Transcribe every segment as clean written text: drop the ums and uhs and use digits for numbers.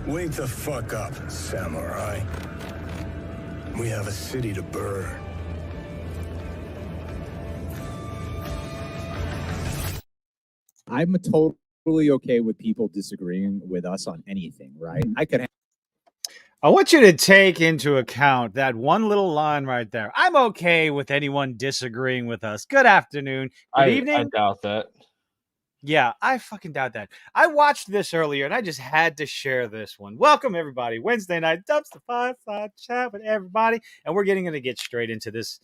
Wake the fuck up, samurai. We have a city to burn. I'm totally okay with people disagreeing with us on anything, right? I want you to take into account that one little line right there. I'm okay with anyone disagreeing with us. Good afternoon. Good evening. I doubt that. Yeah, I fucking doubt that. I watched this earlier and I just had to share this one. Welcome, everybody. Wednesday night Dumpster-Fireside chat with everybody. And we're going to get straight into this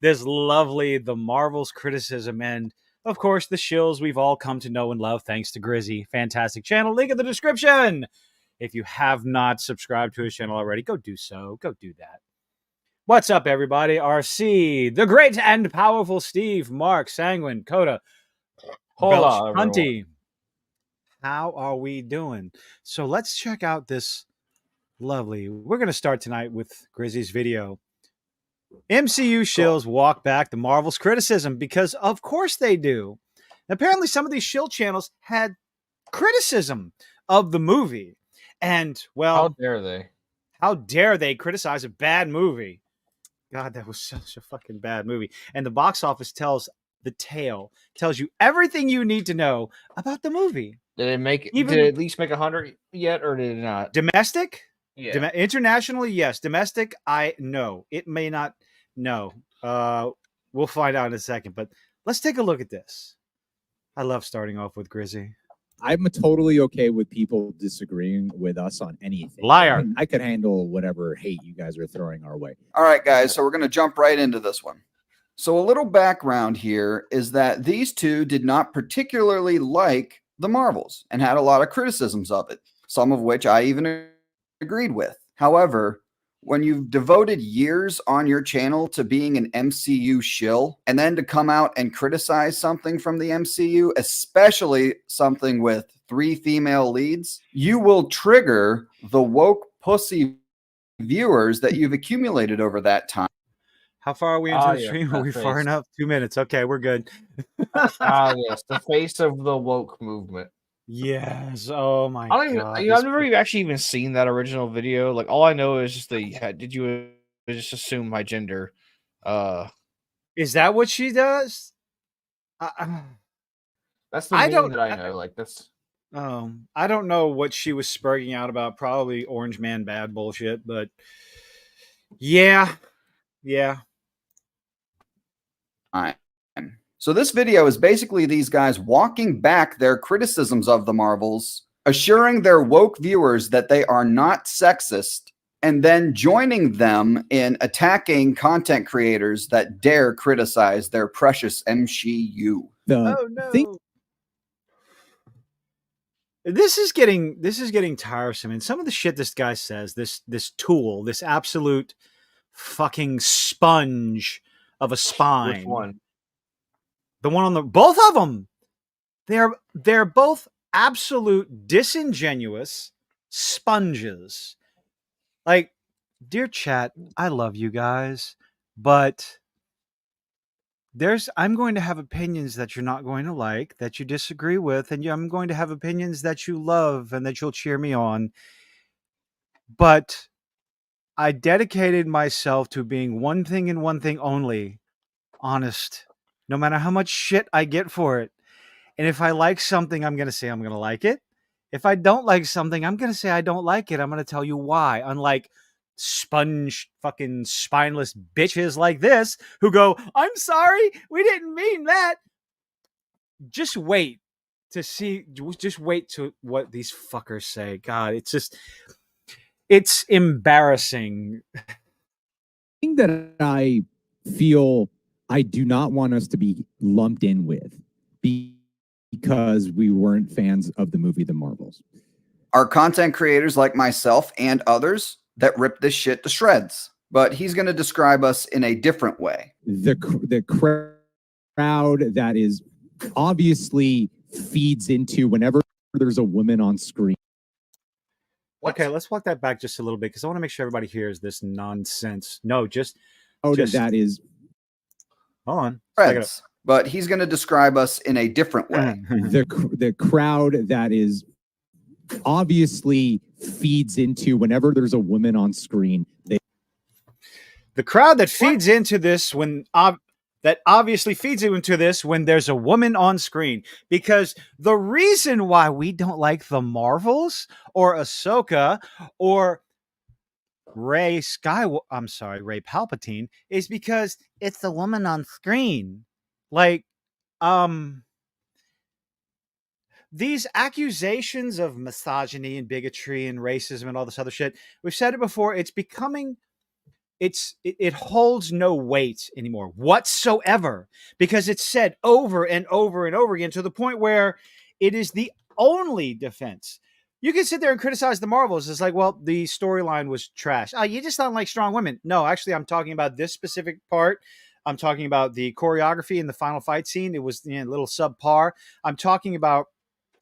lovely, the Marvel's criticism and, of course, the shills we've all come to know and love thanks to Grizzy. Fantastic channel. Link in the description. If you have not subscribed to his channel already, go do so. Go do that. What's up, everybody? RC, the great and powerful Steve, Mark, Sanguine, Coda, Hold on, how are we doing? So let's check out this lovely. We're going to start tonight with Grizzy's video. MCU shills walk back the Marvel's criticism because, of course, they do. Apparently, some of these shill channels had criticism of the movie. And, well, how dare they? How dare they criticize a bad movie? God, that was such a fucking bad movie. And the box office tells you everything you need to know about the movie. Did it at least make 100 yet, or did it not? Domestic? Yeah. Internationally, yes. Domestic, no. It may not. No. We'll find out in a second. But let's take a look at this. I love starting off with Grizzy. I'm totally okay with people disagreeing with us on anything. Liar. I could handle whatever hate you guys are throwing our way. All right, guys. So we're going to jump right into this one. So a little background here is that these two did not particularly like the Marvels and had a lot of criticisms of it, some of which I even agreed with. However, when you've devoted years on your channel to being an MCU shill and then to come out and criticize something from the MCU, especially something with 3 female leads, you will trigger the woke pussy viewers that you've accumulated over that time. How far are we into the stream? Are we far enough? 2 minutes. Okay, we're good. Yes, the face of the woke movement. Yes. Oh my God. I've never actually even seen that original video. Like, all I know is just did you just assume my gender? Is that what she does? That's the meme that I know. Like, that's. I don't know what she was spurging out about. Probably Orange Man bad bullshit, but yeah. So this video is basically these guys walking back their criticisms of the Marvels, assuring their woke viewers that they are not sexist, and then joining them in attacking content creators that dare criticize their precious MCU. Oh no. This is getting tiresome. And some of the shit this guy says, this tool, this absolute fucking sponge of a spine. Which one? The one on both of them. They're both absolute disingenuous sponges. Like, dear chat, I love you guys, but I'm going to have opinions that you're not going to like, that you disagree with, and I'm going to have opinions that you love and that you'll cheer me on. But I dedicated myself to being one thing and one thing only, honest. No matter how much shit I get for it. And if I like something, I'm going to say I'm going to like it. If I don't like something, I'm going to say I don't like it. I'm going to tell you why. Unlike sponge fucking spineless bitches like this who go, I'm sorry, we didn't mean that. Just wait to see. Just wait to what these fuckers say. God, it's embarrassing. The thing that I feel I do not want us to be lumped in with because we weren't fans of the movie The Marvels are content creators like myself and others that rip this shit to shreds. But he's going to describe us in a different way. The crowd that is obviously feeds into whenever there's a woman on screen. Okay, let's walk that back just a little bit because I want to make sure everybody hears this nonsense. No, just that is Hold on. Let's take it up. Friends, but he's going to describe us in a different way. The crowd that is obviously feeds into whenever there's a woman on screen. The crowd that feeds into this that obviously feeds into this when there's a woman on screen, because the reason why we don't like the Marvels or Ahsoka or Ray Palpatine is because it's the woman on screen. Like, these accusations of misogyny and bigotry and racism and all this other shit, we've said it before, it's becoming, it holds no weight anymore whatsoever, because it's said over and over and over again to the point where it is the only defense. You can sit there and criticize the Marvels. It's like, well, the storyline was trash. Oh, you just don't like strong women. No, actually, I'm talking about this specific part. I'm talking about the choreography in the final fight scene. It was a little subpar. I'm talking about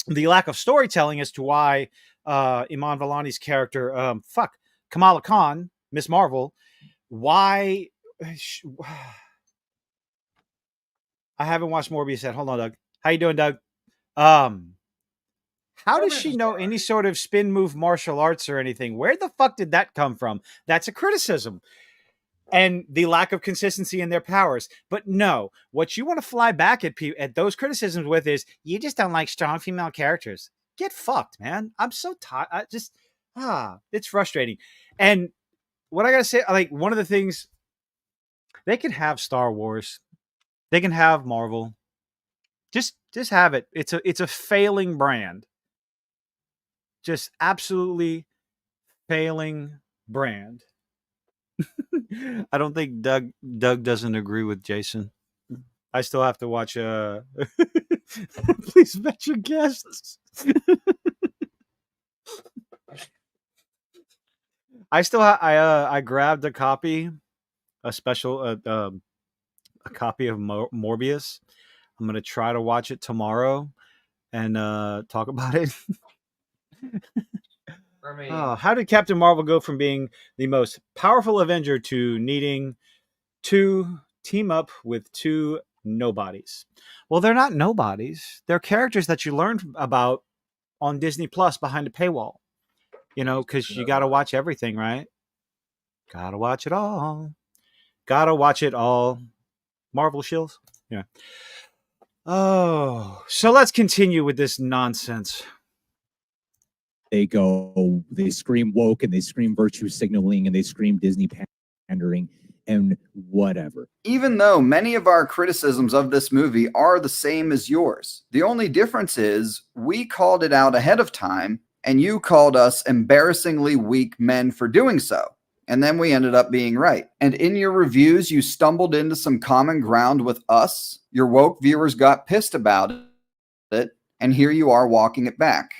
the lack of storytelling as to why Iman Vellani's character, Kamala Khan, Miss Marvel, why... I haven't watched Morbius yet. Hold on, Doug. How you doing, Doug? How does she know any sort of spin move martial arts or anything? Where the fuck did that come from? That's a criticism. And the lack of consistency in their powers. But no, what you want to fly back at those criticisms with is, you just don't like strong female characters. Get fucked, man. I'm so tired. It's frustrating. And what I gotta say, like, one of the things, they can have Star Wars. They can have Marvel. Just have it. It's a failing brand. Just absolutely failing brand. I don't think Doug doesn't agree with Jason. I still have to watch Please Bet Your Guests. I grabbed a copy, a copy of Morbius. I'm going to try to watch it tomorrow and talk about it. How did Captain Marvel go from being the most powerful Avenger to needing to team up with two nobodies? Well, they're not nobodies. They're characters that you learned about on Disney Plus behind a paywall. You know, because you got to watch everything, right? Got to watch it all. Got to watch it all. Marvel shills? Yeah. Oh, so let's continue with this nonsense. They scream woke and they scream virtue signaling and they scream Disney pandering and whatever. Even though many of our criticisms of this movie are the same as yours, the only difference is we called it out ahead of time and you called us embarrassingly weak men for doing so. And then we ended up being right. And in your reviews, you stumbled into some common ground with us. Your woke viewers got pissed about it. And here you are walking it back.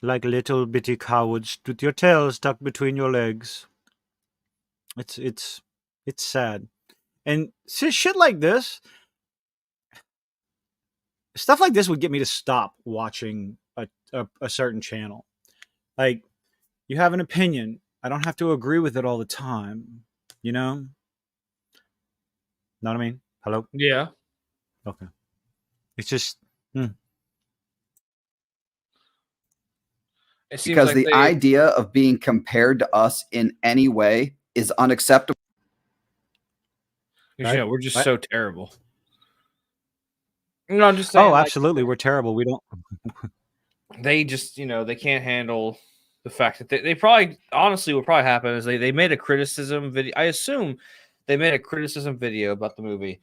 Like little bitty cowards with your tails stuck between your legs. It's sad. And shit like this, stuff like this would get me to stop watching a certain channel. Like, you have an opinion. I don't have to agree with it all the time. You know? Know what I mean? Hello? Yeah. Okay. It's just... It seems because like the idea of being compared to us in any way is unacceptable. Yeah, we're just so terrible. No, I'm just saying. Oh, absolutely, we're terrible. We don't. They just, they can't handle the fact that they probably, honestly, what probably happened is they made a criticism video. I assume they made a criticism video about the movie.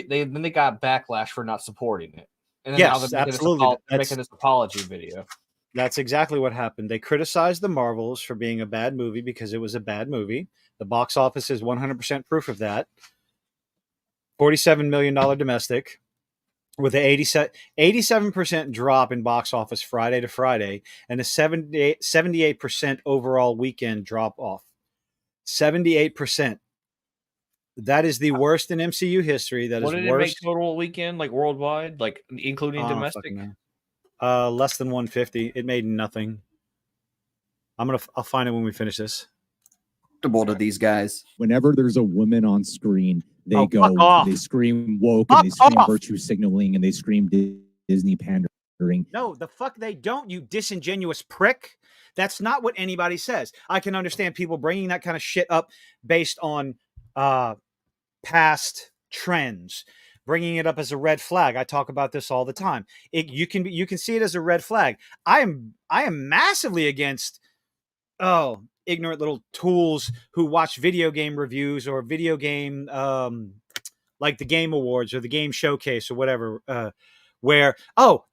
Then they got backlash for not supporting it. And then yes, now absolutely. They're making this apology video. That's exactly what happened. They criticized the Marvels for being a bad movie because it was a bad movie. The box office is 100% proof of that. $47 million domestic with an 87% drop in box office Friday to Friday and a 78% overall weekend drop off. 78%. That is the worst in MCU history. That what is did worst. It make total weekend, like worldwide, like including domestic? Less than 150. It made nothing. I'll find it when we finish this. to these guys. Whenever there's a woman on screen, they fuck off. they scream woke, Fuck and they scream off. virtue signaling, and they scream Disney pandering. No, the fuck they don't, you disingenuous prick. That's not what anybody says. I can understand people bringing that kind of shit up based on past trends, bringing it up as a red flag. I talk about this all the time. You can see it as a red flag. I am massively against ignorant little tools who watch video game reviews or video game like the Game Awards or the Game Showcase or whatever, where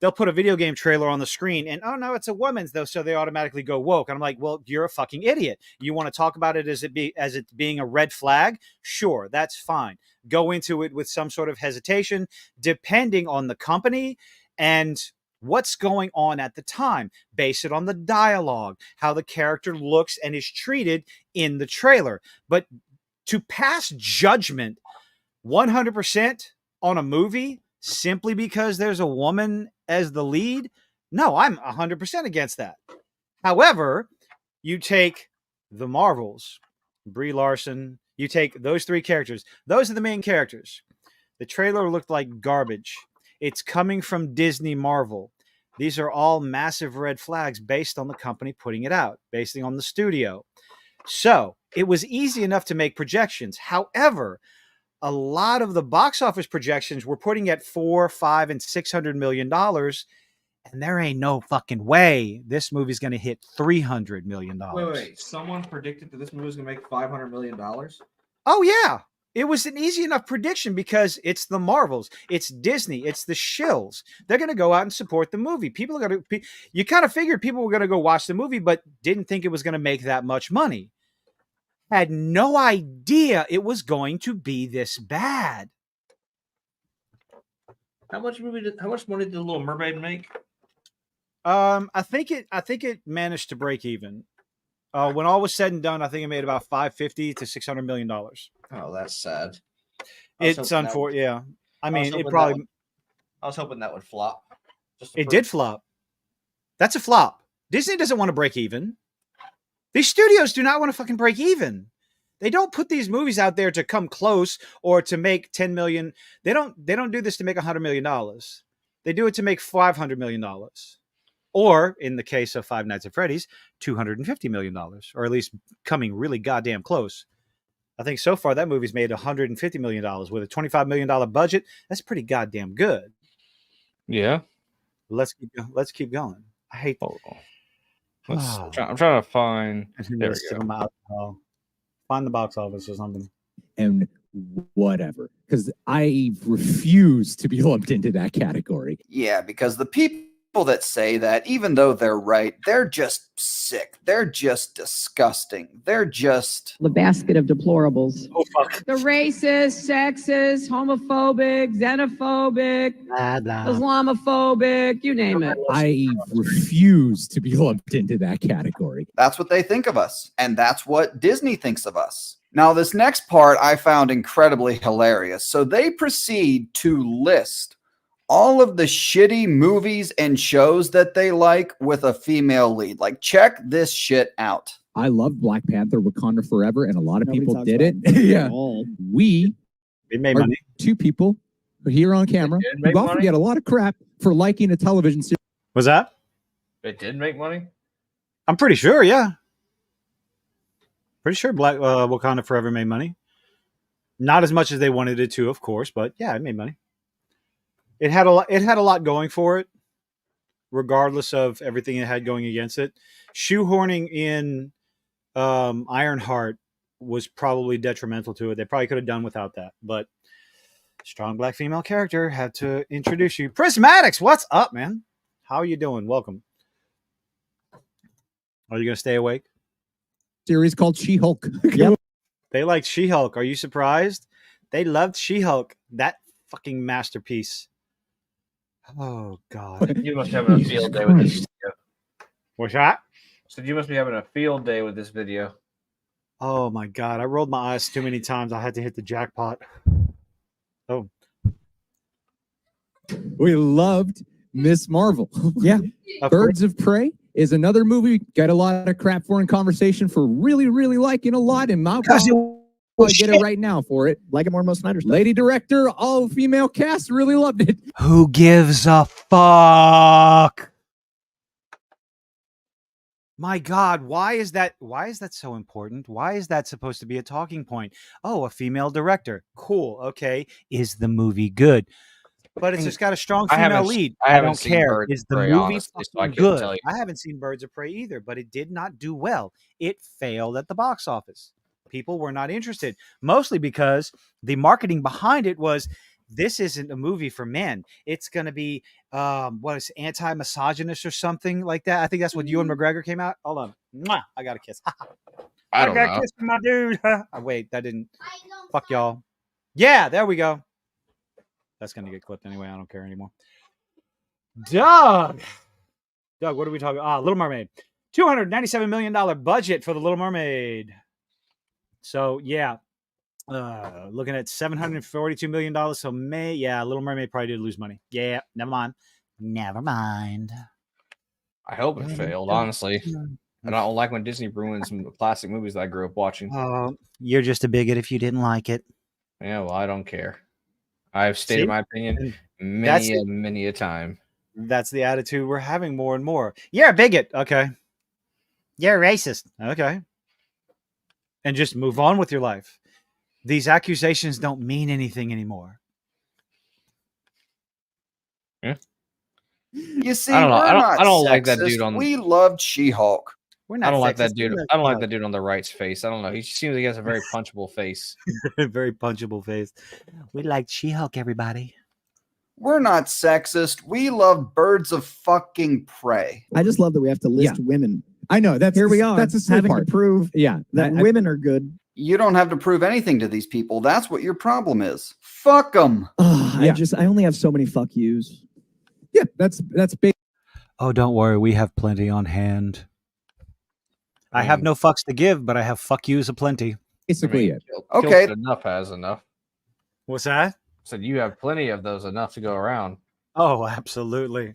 they'll put a video game trailer on the screen and no, it's a woman's though, so they automatically go woke. And I'm like, well, you're a fucking idiot. You want to talk about it as it being a red flag? Sure, that's fine. Go into it with some sort of hesitation, depending on the company and what's going on at the time. Base it on the dialogue, how the character looks and is treated in the trailer. But to pass judgment 100% on a movie simply because there's a woman as the lead, no, I'm 100% against that. However, you take the Marvels, Brie Larson, you take those three characters. Those are the main characters. The trailer looked like garbage. It's coming from Disney Marvel. These are all massive red flags based on the company putting it out, based on the studio. So it was easy enough to make projections. However, a lot of the box office projections were putting at $400, $500, and $600 million. And there ain't no fucking way this movie's going to hit $300 million. Wait. Someone predicted that this movie was going to make $500 million? Oh, yeah. It was an easy enough prediction because it's the Marvels, it's Disney, it's the shills. They're going to go out and support the movie. People are going to. You kind of figured people were going to go watch the movie, but didn't think it was going to make that much money. Had no idea it was going to be this bad. How much money did The Little Mermaid make? I think it managed to break even. When all was said and done, I think it made about $550 to $600 million. Oh, that's sad. It's unfortunate. Yeah, I mean, it probably. I was hoping that would flop. It did flop. That's a flop. Disney doesn't want to break even. These studios do not want to fucking break even. They don't put these movies out there to come close or to make 10 million. They don't do this to make $100 million. They do it to make $500 million. Or in the case of Five Nights at Freddy's, $250 million, or at least coming really goddamn close. I think so far that movie's made $150 million with a $25 million budget. That's pretty goddamn good. Yeah. Let's keep going. I hate. I'm trying to find. There we go. Find the box office or something. And whatever, because I refuse to be lumped into that category. Yeah, because the people that say that, even though they're right, they're just sick. They're just disgusting. They're just the basket of deplorables. Oh, fuck. The racist, sexist, homophobic, xenophobic, Islamophobic, you name it. I refuse to be lumped into that category. That's what they think of us, and that's what Disney thinks of us. Now, this next part I found incredibly hilarious. So they proceed to list all of the shitty movies and shows that they like with a female lead. Like, check this shit out. I love Black Panther, Wakanda Forever, and a lot of people did it. Yeah. We made money. Two people here on camera who often get a lot of crap for liking a television series. Was that? It did make money? I'm pretty sure, yeah. Pretty sure Black Wakanda Forever made money. Not as much as they wanted it to, of course, but yeah, it made money. It had a lot going for it, regardless of everything it had going against it. Shoehorning in Ironheart was probably detrimental to it. They probably could have done without that, but strong black female character had to introduce you. Prismatics, what's up, man? How are you doing? Welcome. Are you going to stay awake? Series called She-Hulk. Yep. They liked She-Hulk. Are you surprised? They loved She-Hulk. That fucking masterpiece. Oh, God. You must be having a field day with this video. What's that? So you must be having a field day with this video. Oh, my God. I rolled my eyes too many times. I had to hit the jackpot. Oh. We loved Miss Marvel. Yeah. Birds of Prey is another movie get a lot of crap for in conversation for really, really liking a lot, and I'll get it right now for it. Like it more than most Snyder stuff. Lady director, all female cast, really loved it. Who gives a fuck? My God, why is that so important? Why is that supposed to be a talking point? Oh, a female director. Cool. Okay. Is the movie good? But it's just got a strong female lead. I don't care. Is the movie good? I haven't seen Birds of Prey either, but it did not do well. It failed at the box office. People were not interested, mostly because the marketing behind it was, this isn't a movie for men. It's going to be, anti-misogynist or something like that. I think that's what Ewan McGregor came out. Hold on. Mwah! I got a kiss. I don't know. Kiss from my dude. Wait, that didn't. Fuck y'all. Yeah, there we go. That's going to get clipped anyway. I don't care anymore. Doug, what are we talking about? Little Mermaid. $297 million budget for The Little Mermaid. So, yeah. Looking at $742 million. So, Little Mermaid probably did lose money. Yeah, never mind. I hope it failed, honestly. I don't like when Disney ruins some classic movies that I grew up watching. You're just a bigot if you didn't like it. Yeah, well, I don't care. I've stated my opinion many a time. That's the attitude we're having more and more. You're a bigot. Okay. You're a racist. Okay. And just move on with your life. These accusations don't mean anything anymore. Yeah. You see, I don't know. I don't like that dude on. We loved She-Hulk. I don't like that dude. I don't like that dude on the right's face. I don't know. He seems like he has a very punchable face. Very punchable face. We liked She-Hulk, everybody. We're not sexist. We love Birds of fucking Prey. I just love that we have to list women. I know. Here we are. That's a having part. to prove that women are good. You don't have to prove anything to these people. That's what your problem is. Fuck them. I only have so many fuck yous. Yeah, that's big. Oh, don't worry. We have plenty on hand. I have no fucks to give, but I have fuck yous aplenty. Basically it. Okay. Enough has enough. What's that? Said you have plenty of those, enough to go around. Oh, absolutely.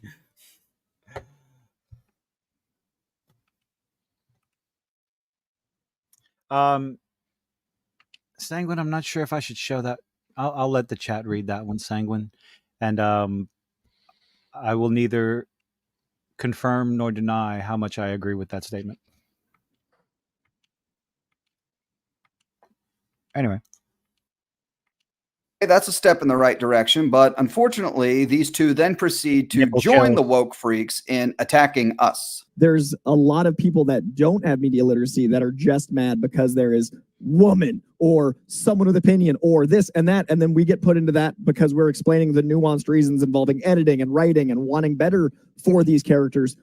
Sanguine, I'm not sure if I should show that. I'll let the chat read that one, Sanguine. And I will neither confirm nor deny how much I agree with that statement. Anyway. That's a step in the right direction, but unfortunately, these two then proceed to join the woke freaks in attacking us. There's a lot of people that don't have media literacy that are just mad because there is woman or someone with opinion or this and that, and then we get put into that because we're explaining the nuanced reasons involving editing and writing and wanting better for these characters.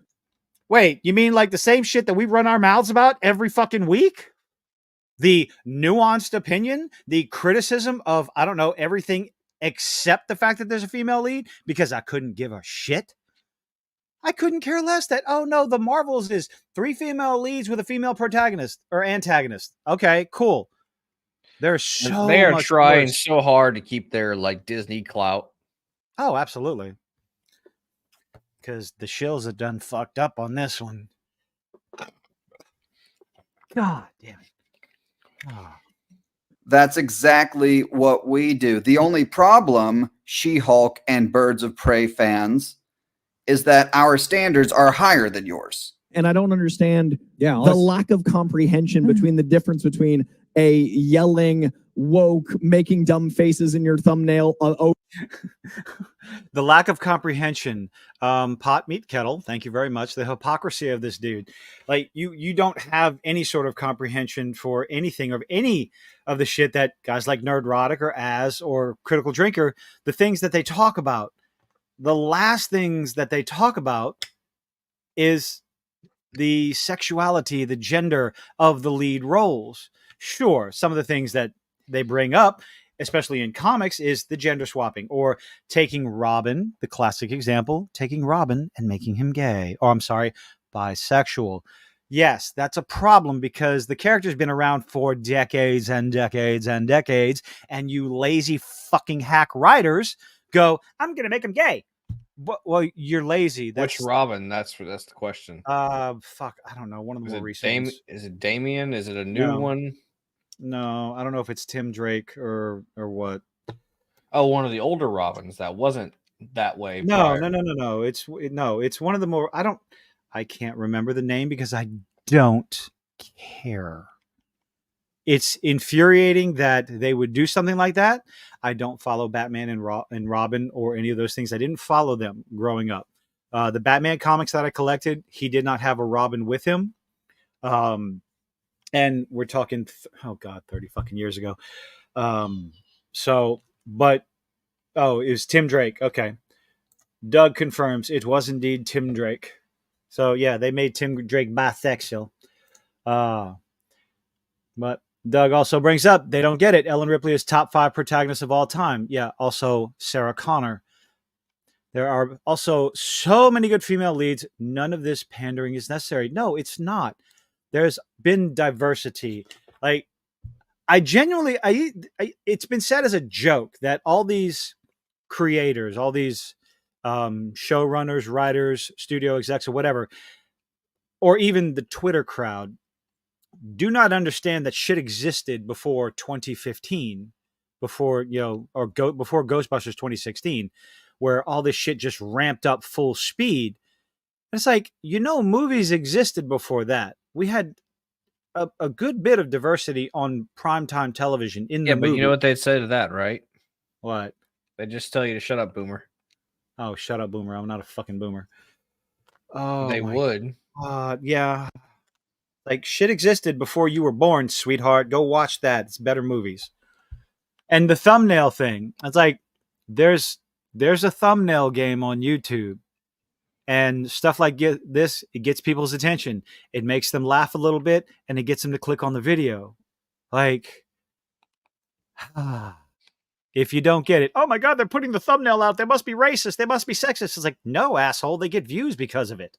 Wait, you mean like the same shit that we run our mouths about every fucking week? The nuanced opinion, the criticism of, I don't know, everything except the fact that there's a female lead because I couldn't give a shit. I couldn't care less that, oh no, the Marvels is 3 female leads with a female protagonist or antagonist. Okay, cool. They are trying so hard to keep their like Disney clout. Oh, absolutely. Because the shills have done fucked up on this one. God damn it. Oh. That's exactly what we do. The only problem, She-Hulk and Birds of Prey fans, is that our standards are higher than yours. And I don't understand the lack of comprehension between the difference between a yelling, woke, making dumb faces in your thumbnail. The lack of comprehension. Pot meat kettle. Thank you very much. The hypocrisy of this dude. Like you don't have any sort of comprehension for anything of any of the shit that guys like Nerdrotic or Az or Critical Drinker, the things that they talk about. The last things that they talk about is the sexuality, the gender of the lead roles. Sure, some of the things that they bring up, especially in comics, is the gender swapping or taking Robin, the classic example, taking Robin and making him gay. Or I'm sorry, bisexual. Yes, that's a problem because the character's been around for decades and decades and decades, and you lazy fucking hack writers go, I'm going to make him gay. But, well, you're lazy. Which Robin? That's the question. Fuck, I don't know. One of the more recent ones. Is it Damien? Is it a new one? No, I don't know if it's Tim Drake or what. Oh, one of the older Robins that wasn't that way. No. It's one of the more. I can't remember the name because I don't care. It's infuriating that they would do something like that. I don't follow Batman and Robin or any of those things. I didn't follow them growing up. The Batman comics that I collected, he did not have a Robin with him. And we're talking, 30 fucking years ago. It was Tim Drake. Okay. Doug confirms it was indeed Tim Drake. So yeah, they made Tim Drake bisexual. But Doug also brings up, they don't get it. Ellen Ripley is top 5 protagonists of all time. Yeah, also Sarah Connor. There are also so many good female leads. None of this pandering is necessary. No, it's not. There's been diversity. Like, it's been said as a joke that all these creators, all these showrunners, writers, studio execs, or whatever, or even the Twitter crowd, do not understand that shit existed before 2015, before Ghostbusters 2016, where all this shit just ramped up full speed. And it's like, movies existed before that. We had a good bit of diversity on primetime television in the movie. But you know what they'd say to that, right? What? They just tell you to shut up, boomer. Oh, shut up, boomer. I'm not a fucking boomer. Oh, they would. Yeah. Like, shit existed before you were born, sweetheart. Go watch that. It's better movies. And the thumbnail thing. It's like, there's a thumbnail game on YouTube. And stuff like this, it gets people's attention. It makes them laugh a little bit, and it gets them to click on the video. Like, if you don't get it, oh my God, they're putting the thumbnail out. They must be racist. They must be sexist. It's like, no, asshole. They get views because of it.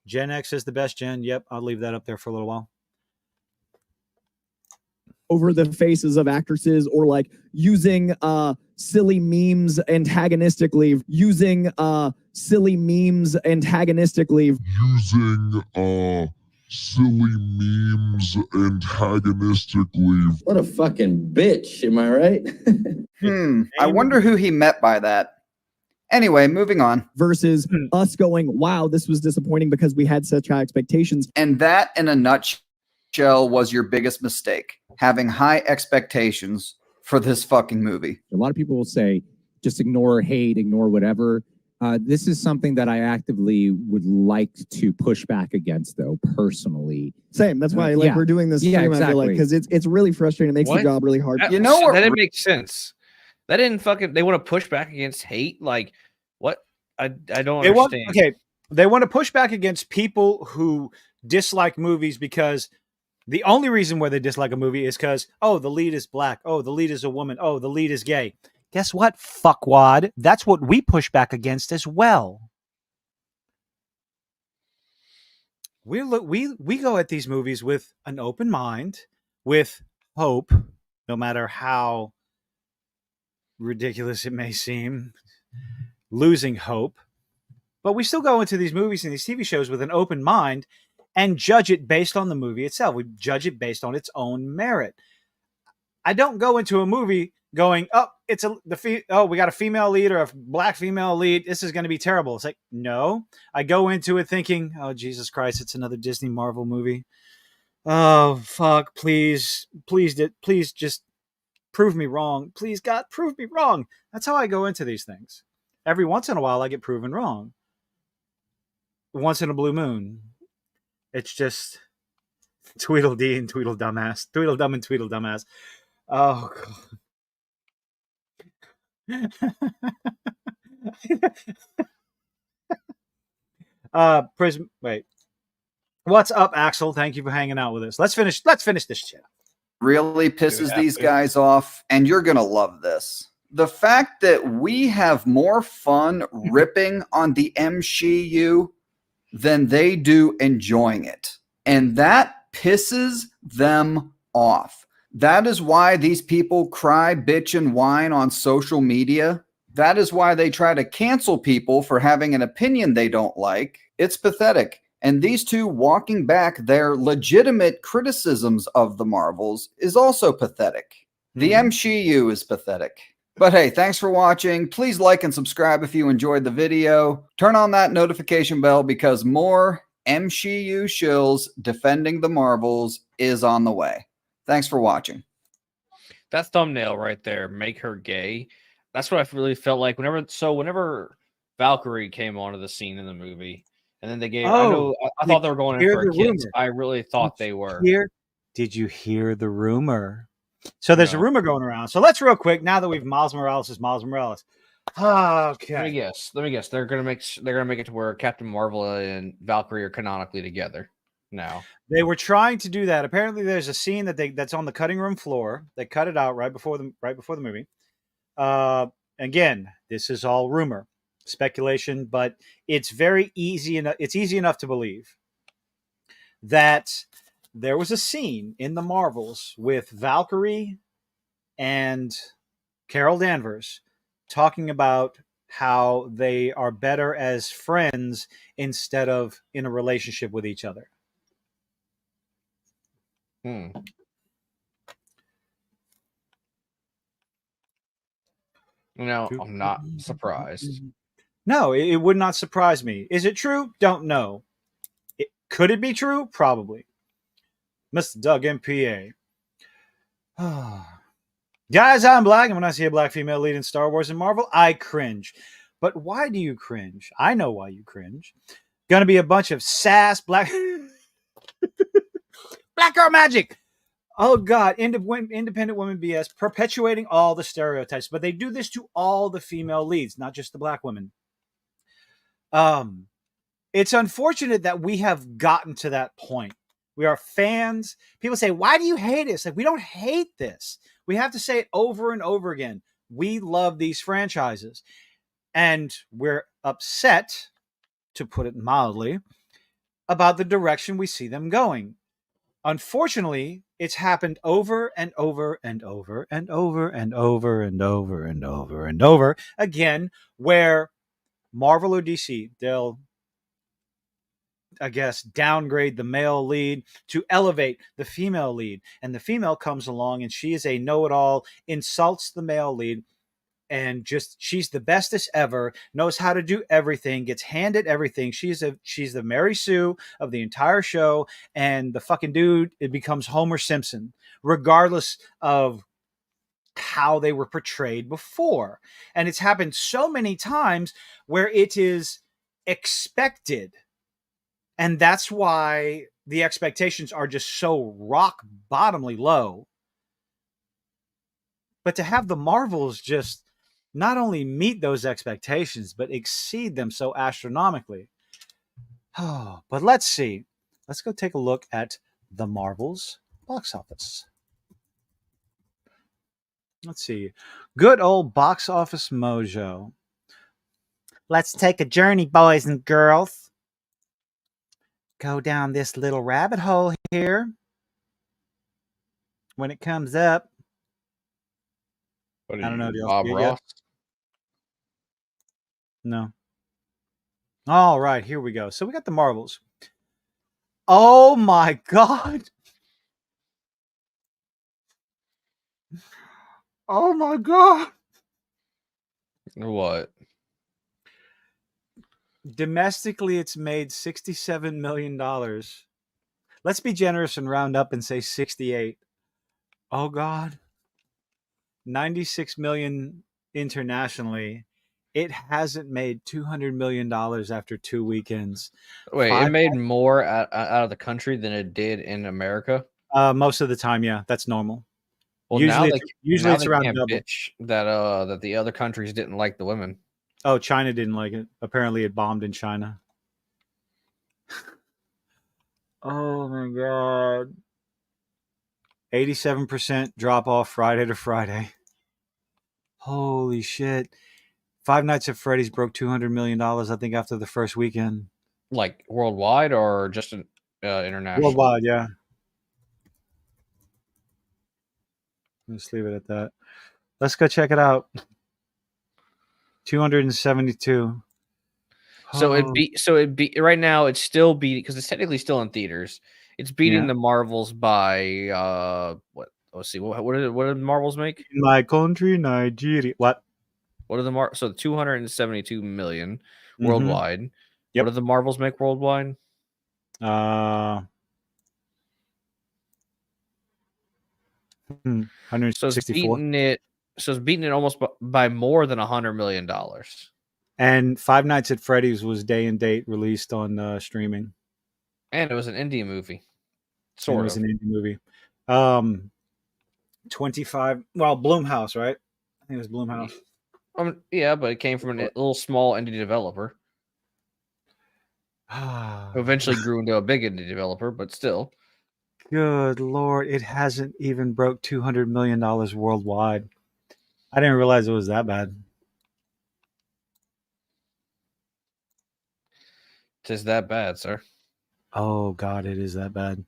Gen X is the best gen. Yep, I'll leave that up there for a little while. Over the faces of actresses, or like using silly memes antagonistically, using silly memes antagonistically. What a fucking bitch, am I right? I wonder who he meant by that. Anyway, moving on. Versus us going, wow, this was disappointing because we had such high expectations. And that, in a nutshell, was your biggest mistake. Having high expectations for this fucking movie. A lot of people will say, just ignore hate, ignore whatever. This is something that I actively would like to push back against, though, personally. Same. That's why we're doing this stream, exactly. I feel like, because it's really frustrating. It makes the job really hard. That didn't make sense. That didn't fucking. They want to push back against hate. Like, what? I don't understand. They want to push back against people who dislike movies because the only reason why they dislike a movie is because, oh, the lead is black. Oh, the lead is a woman. Oh, the lead is gay. Guess what, fuckwad? That's what we push back against as well. We go at these movies with an open mind, with hope, no matter how ridiculous it may seem, losing hope. But we still go into these movies and these TV shows with an open mind and judge it based on the movie itself. We judge it based on its own merit. I don't go into a movie going, we got a female lead or a black female lead. This is going to be terrible. It's like, no. I go into it thinking, oh, Jesus Christ, it's another Disney Marvel movie. Oh, fuck, please just prove me wrong. Please, God, prove me wrong. That's how I go into these things. Every once in a while, I get proven wrong. Once in a blue moon. It's just Tweedledee and Tweedledumbass. Tweedledum and Tweedledumbass. Oh, God. Prism. Wait. What's up, Axel? Thank you for hanging out with us. Let's finish this shit. Really pisses these guys off, and you're gonna love this. The fact that we have more fun ripping on the MCU than they do enjoying it. And that pisses them off. That is why these people cry, bitch, and whine on social media, That is why they try to cancel people for having an opinion they don't like. It's pathetic. And these two walking back their legitimate criticisms of the Marvels is also pathetic. The MCU is pathetic. But hey, thanks for watching. Please like and subscribe if you enjoyed the video. Turn on that notification bell because more MCU shills defending the Marvels is on the way. Thanks for watching. That thumbnail right there, make her gay. That's what I really felt like whenever Valkyrie came onto the scene in the movie, and then they gave. I thought they were going in for a kiss. I really thought they were. Did you hear the rumor? So there's a rumor going around. So let's real quick. Now that we've Miles Morales is Miles Morales. Okay. Let me guess. They're gonna make it to where Captain Marvel and Valkyrie are canonically together now. They were trying to do that. Apparently, there's a scene that's on the cutting room floor. They cut it out right before the movie. Again, this is all rumor, speculation, but it's very easy enough. It's easy enough to believe that there was a scene in the Marvels with Valkyrie and Carol Danvers talking about how they are better as friends instead of in a relationship with each other. No, I'm not surprised. No, it would not surprise me. Is it true? Don't know. Could it be true? Probably. Mr. Doug MPA. Guys, I'm black, and when I see a black female lead in Star Wars and Marvel, I cringe. But why do you cringe? I know why you cringe. Gonna be a bunch of sass black girl magic. Oh God, independent women BS, perpetuating all the stereotypes. But they do this to all the female leads, not just the black women. It's unfortunate that we have gotten to that point. We are fans. People say, why do you hate it? It's like, we don't hate this. We have to say it over and over again. We love these franchises. And we're upset, to put it mildly, about the direction we see them going. Unfortunately, it's happened over and over and over and over and over and over and over and over again, where Marvel or DC, they'll, I guess, downgrade the male lead to elevate the female lead. And the female comes along and she is a know-it-all, insults the male lead, and just, she's the bestest ever, knows how to do everything, gets handed everything. She's the Mary Sue of the entire show, and the fucking dude, it becomes Homer Simpson, regardless of how they were portrayed before. And it's happened so many times where it is expected. And that's why the expectations are just so rock bottomly low. But to have the Marvels just not only meet those expectations, but exceed them so astronomically. Oh, but let's see. Let's go take a look at the Marvels box office. Let's see. Good old box office mojo. Let's take a journey, boys and girls. Go down this little rabbit hole here. When it comes up, I don't know. Bob Ross? No. All right, here we go. So we got the Marvels. Oh my God. Oh my God. What? Domestically, it's made $67 million. Let's be generous and round up and say 68. Oh God. 96 million internationally. It hasn't made $200 million after 2 weekends. Wait, it made more out of the country than it did in America? Most of the time, yeah. That's normal. Well, usually now it's they around can't double. bitch that the other countries didn't like the women. Oh, China didn't like it. Apparently it bombed in China. Oh my God. 87% drop off Friday to Friday. Holy shit. Five Nights at Freddy's broke $200 million, I think, after the first weekend. Like worldwide or just international? Worldwide, yeah. Let's leave it at that. Let's go check it out. 272. So Oh, it'd be right now. It's still beating because it's technically still in theaters. It's beating Yeah. the Marvels by what? Let's see. What did the Marvels make? in my country, Nigeria. What? What are the so 272 million Mhm. worldwide. Yep. What did the Marvels make worldwide? So it's 164. beating it. So it's beating it almost by more than $100 million. And Five Nights at Freddy's was day and date released on streaming. And it was an indie movie. And it Sort was of. an indie movie. 25. Well, Blumhouse, right? I think it was Blumhouse. Yeah, but it came from a little small indie developer who eventually grew into a big indie developer, but still. Good Lord, it hasn't even broke $200 million worldwide. I didn't realize it was that bad. Tis that bad, sir. Oh God, it is that bad.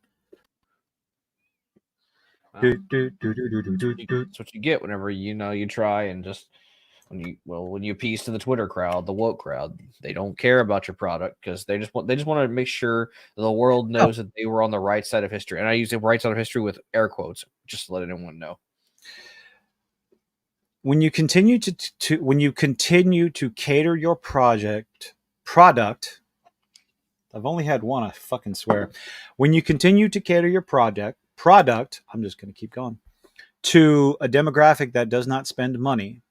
Wow. Do. That's what you get whenever you try and just when you appease to the Twitter crowd, the woke crowd, they don't care about your product because they just want to make sure the world knows that they were on the right side of history. And I use the right side of history with air quotes, just to let anyone know. When you continue to cater your product, I've only had one, I fucking swear. When you continue to cater your product, I'm just going to keep going, to a demographic that does not spend money,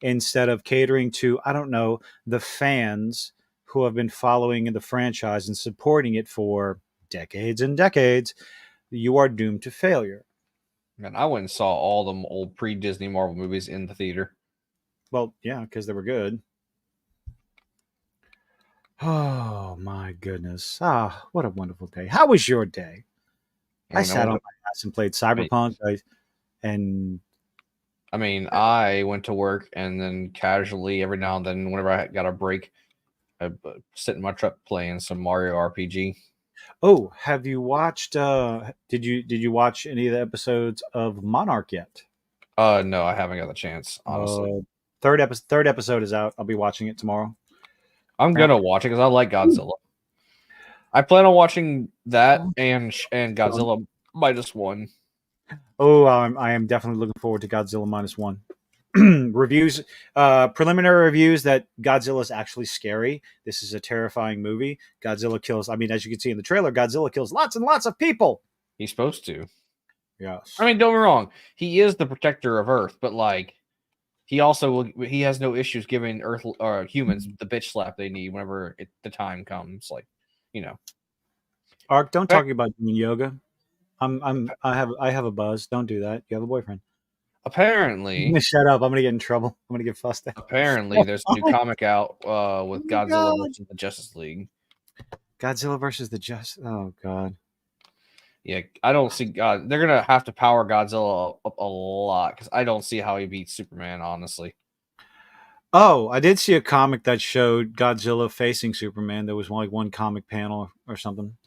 instead of catering to, I don't know, the fans who have been following the franchise and supporting it for decades and decades, you are doomed to failure. And I went and saw all them old pre-Disney Marvel movies in the theater. Well, yeah, because they were good. Oh my goodness! Ah, what a wonderful day! How was your day? I sat on my ass and played Cyberpunk, I went to work and then casually every now and then, whenever I got a break, I sit in my truck playing some Mario RPG. Oh, have you watched? Did you watch any of the episodes of Monarch yet? No, I haven't got the chance. Honestly, third episode is out. I'll be watching it tomorrow. I'm gonna watch it because I like Godzilla. I plan on watching that and Godzilla -1. Oh, I am definitely looking forward to Godzilla -1. Reviews, preliminary reviews that Godzilla is actually scary. This is a terrifying movie. Godzilla kills. I mean, as you can see in the trailer, Godzilla kills lots and lots of people. He's supposed to. Yes. I mean, don't get me wrong. He is the protector of Earth, but like, he has no issues giving Earth or humans the bitch slap they need whenever the time comes. Like, Ark, don't talk about doing yoga. I have a buzz. Don't do that. You have a boyfriend. Apparently, shut up. I'm gonna get in trouble. I'm gonna get fussed at. Apparently, there's a new comic out with Godzilla versus the Justice League. Godzilla versus the Oh God. Yeah, I don't see God. They're gonna have to power Godzilla up a lot because I don't see how he beats Superman. Honestly. Oh, I did see a comic that showed Godzilla facing Superman. There was one comic panel or something.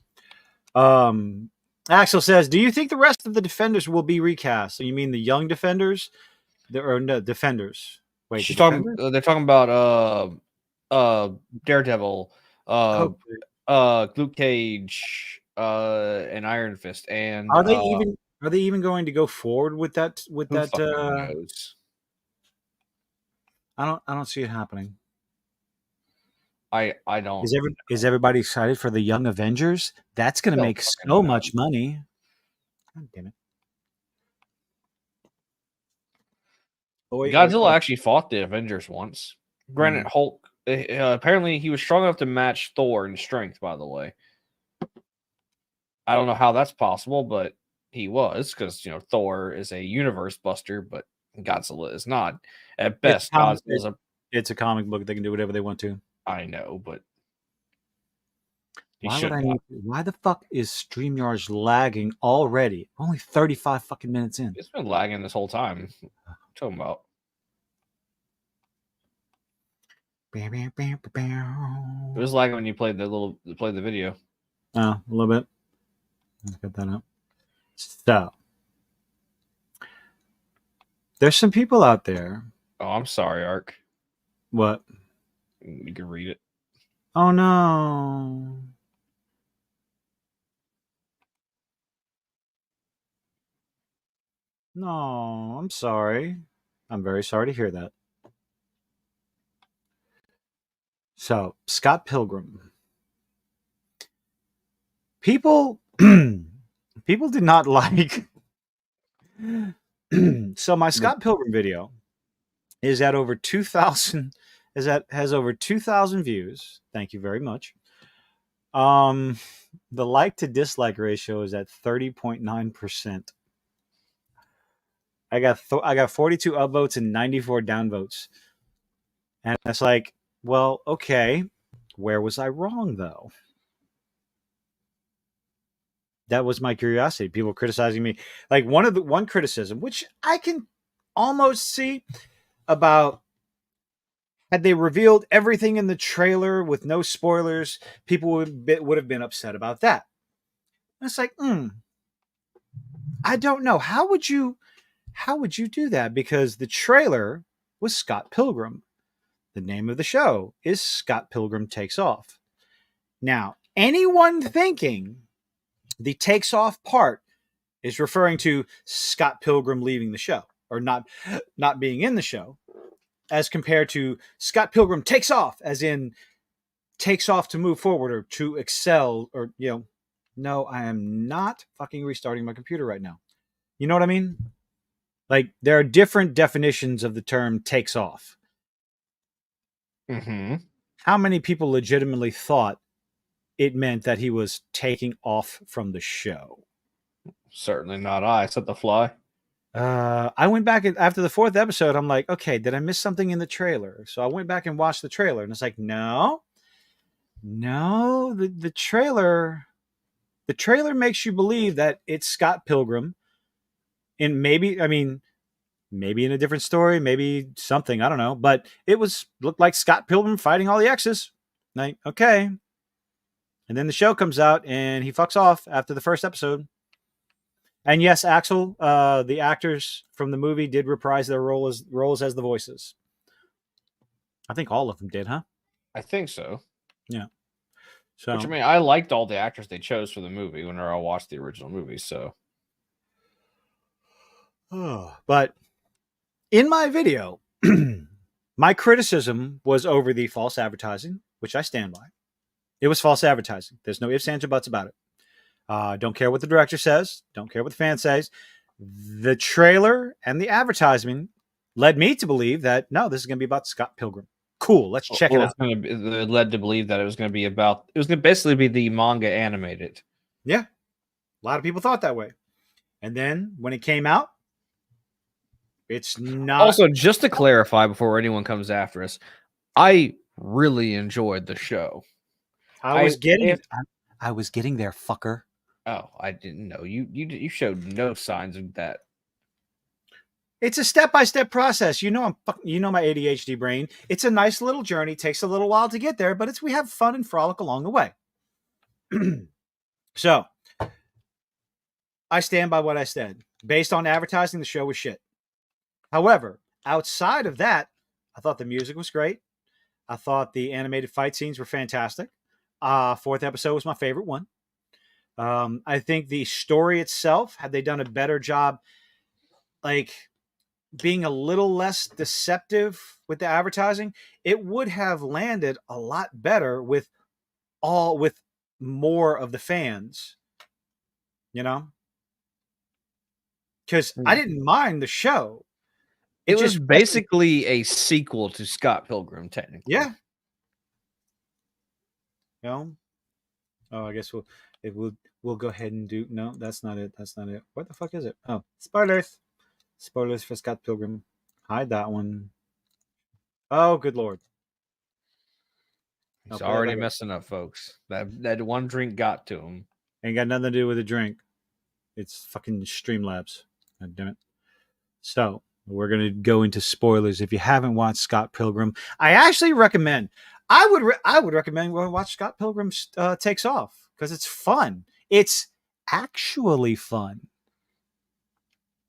Axel says, "Do you think the rest of the Defenders will be recast?" So you mean the young Defenders? Defenders. Wait, they're talking about Daredevil, Luke Cage, and Iron Fist, and are they even going to go forward with that? Knows? I don't see it happening. I don't. Is everybody excited for the Young Avengers? That's going to make so much money. God damn it! Godzilla actually fought the Avengers once. Granted, Hulk. Apparently, he was strong enough to match Thor in strength. By the way, I don't know how that's possible, but he was because Thor is a universe buster, but Godzilla is not. At best, it's a comic book. They can do whatever they want to. I know, but why the fuck is StreamYard's lagging already? Only 35 fucking minutes in. It's been lagging this whole time. What are you talking about? It was lagging when you played the video. Oh, a little bit. Let's get that up. So there's some people out there. Oh, I'm sorry, Ark. What? You can read it. Oh no. No, I'm sorry. I'm very sorry to hear that. So, Scott Pilgrim. People people did not like so my Scott Pilgrim video is at over 2,000 has over 2,000 views. Thank you very much. The like to dislike ratio is at 30.9%. I got 42 upvotes and 94 downvotes. And it's like, well, okay, where was I wrong though? That was my curiosity. People criticizing me. Like one criticism, which I can almost see about, had they revealed everything in the trailer with no spoilers, people would have been upset about that. And it's like, I don't know. How would you do that? Because the trailer was Scott Pilgrim. The name of the show is Scott Pilgrim Takes Off. Now, anyone thinking the takes off part is referring to Scott Pilgrim leaving the show or not being in the show, as compared to Scott Pilgrim takes off, as in takes off to move forward or to excel, or, no, I am not fucking restarting my computer right now. You know what I mean? Like, there are different definitions of the term takes off. Mm-hmm. How many people legitimately thought it meant that he was taking off from the show? Certainly not I. Set the fly. I went back after the 4th episode. I'm like, okay, did I miss something in the trailer? So I went back and watched the trailer, and it's like, no, the trailer makes you believe that it's Scott Pilgrim, and maybe in a different story, maybe something, I don't know, but looked like Scott Pilgrim fighting all the exes. Like, okay. And then the show comes out and he fucks off after the first episode. And yes, Axel, the actors from the movie did reprise their roles as the voices. I think all of them did, huh? I think so. Yeah. So, Which, I mean, I liked all the actors they chose for the movie whenever I watched the original movie. So, but in my video, my criticism was over the false advertising, which I stand by. It was false advertising. There's no ifs, ands, or buts about it. Don't care what the director says. Don't care what the fan says. The trailer and the advertisement led me to believe that, no, this is going to be about Scott Pilgrim. Cool. Let's check it out. It led to believe that it was going to basically be the manga animated. Yeah. A lot of people thought that way. And then when it came out, it's not. Also, just to clarify before anyone comes after us, I really enjoyed the show. I was getting there, fucker. Oh, I didn't know. You showed no signs of that. It's a step-by-step process. My ADHD brain. It's a nice little journey. Takes a little while to get there, but we have fun and frolic along the way. So, I stand by what I said. Based on advertising, the show was shit. However, outside of that, I thought the music was great. I thought the animated fight scenes were fantastic. 4th episode was my favorite one. I think the story itself, had they done a better job, like being a little less deceptive with the advertising, it would have landed a lot better with more of the fans, because I didn't mind the show. It was basically a sequel to Scott Pilgrim, technically. Yeah. Oh, I guess we'll go ahead and do. No, that's not it. What the fuck is it? Oh, spoilers for Scott Pilgrim. Hide that one. Oh, good lord. He's already messing up, folks. That one drink got to him. Ain't got nothing to do with a drink. It's fucking Streamlabs. God damn it. So we're gonna go into spoilers. If you haven't watched Scott Pilgrim, I actually recommend. I would recommend going watch Scott Pilgrim Takes Off, because it's fun. It's actually fun.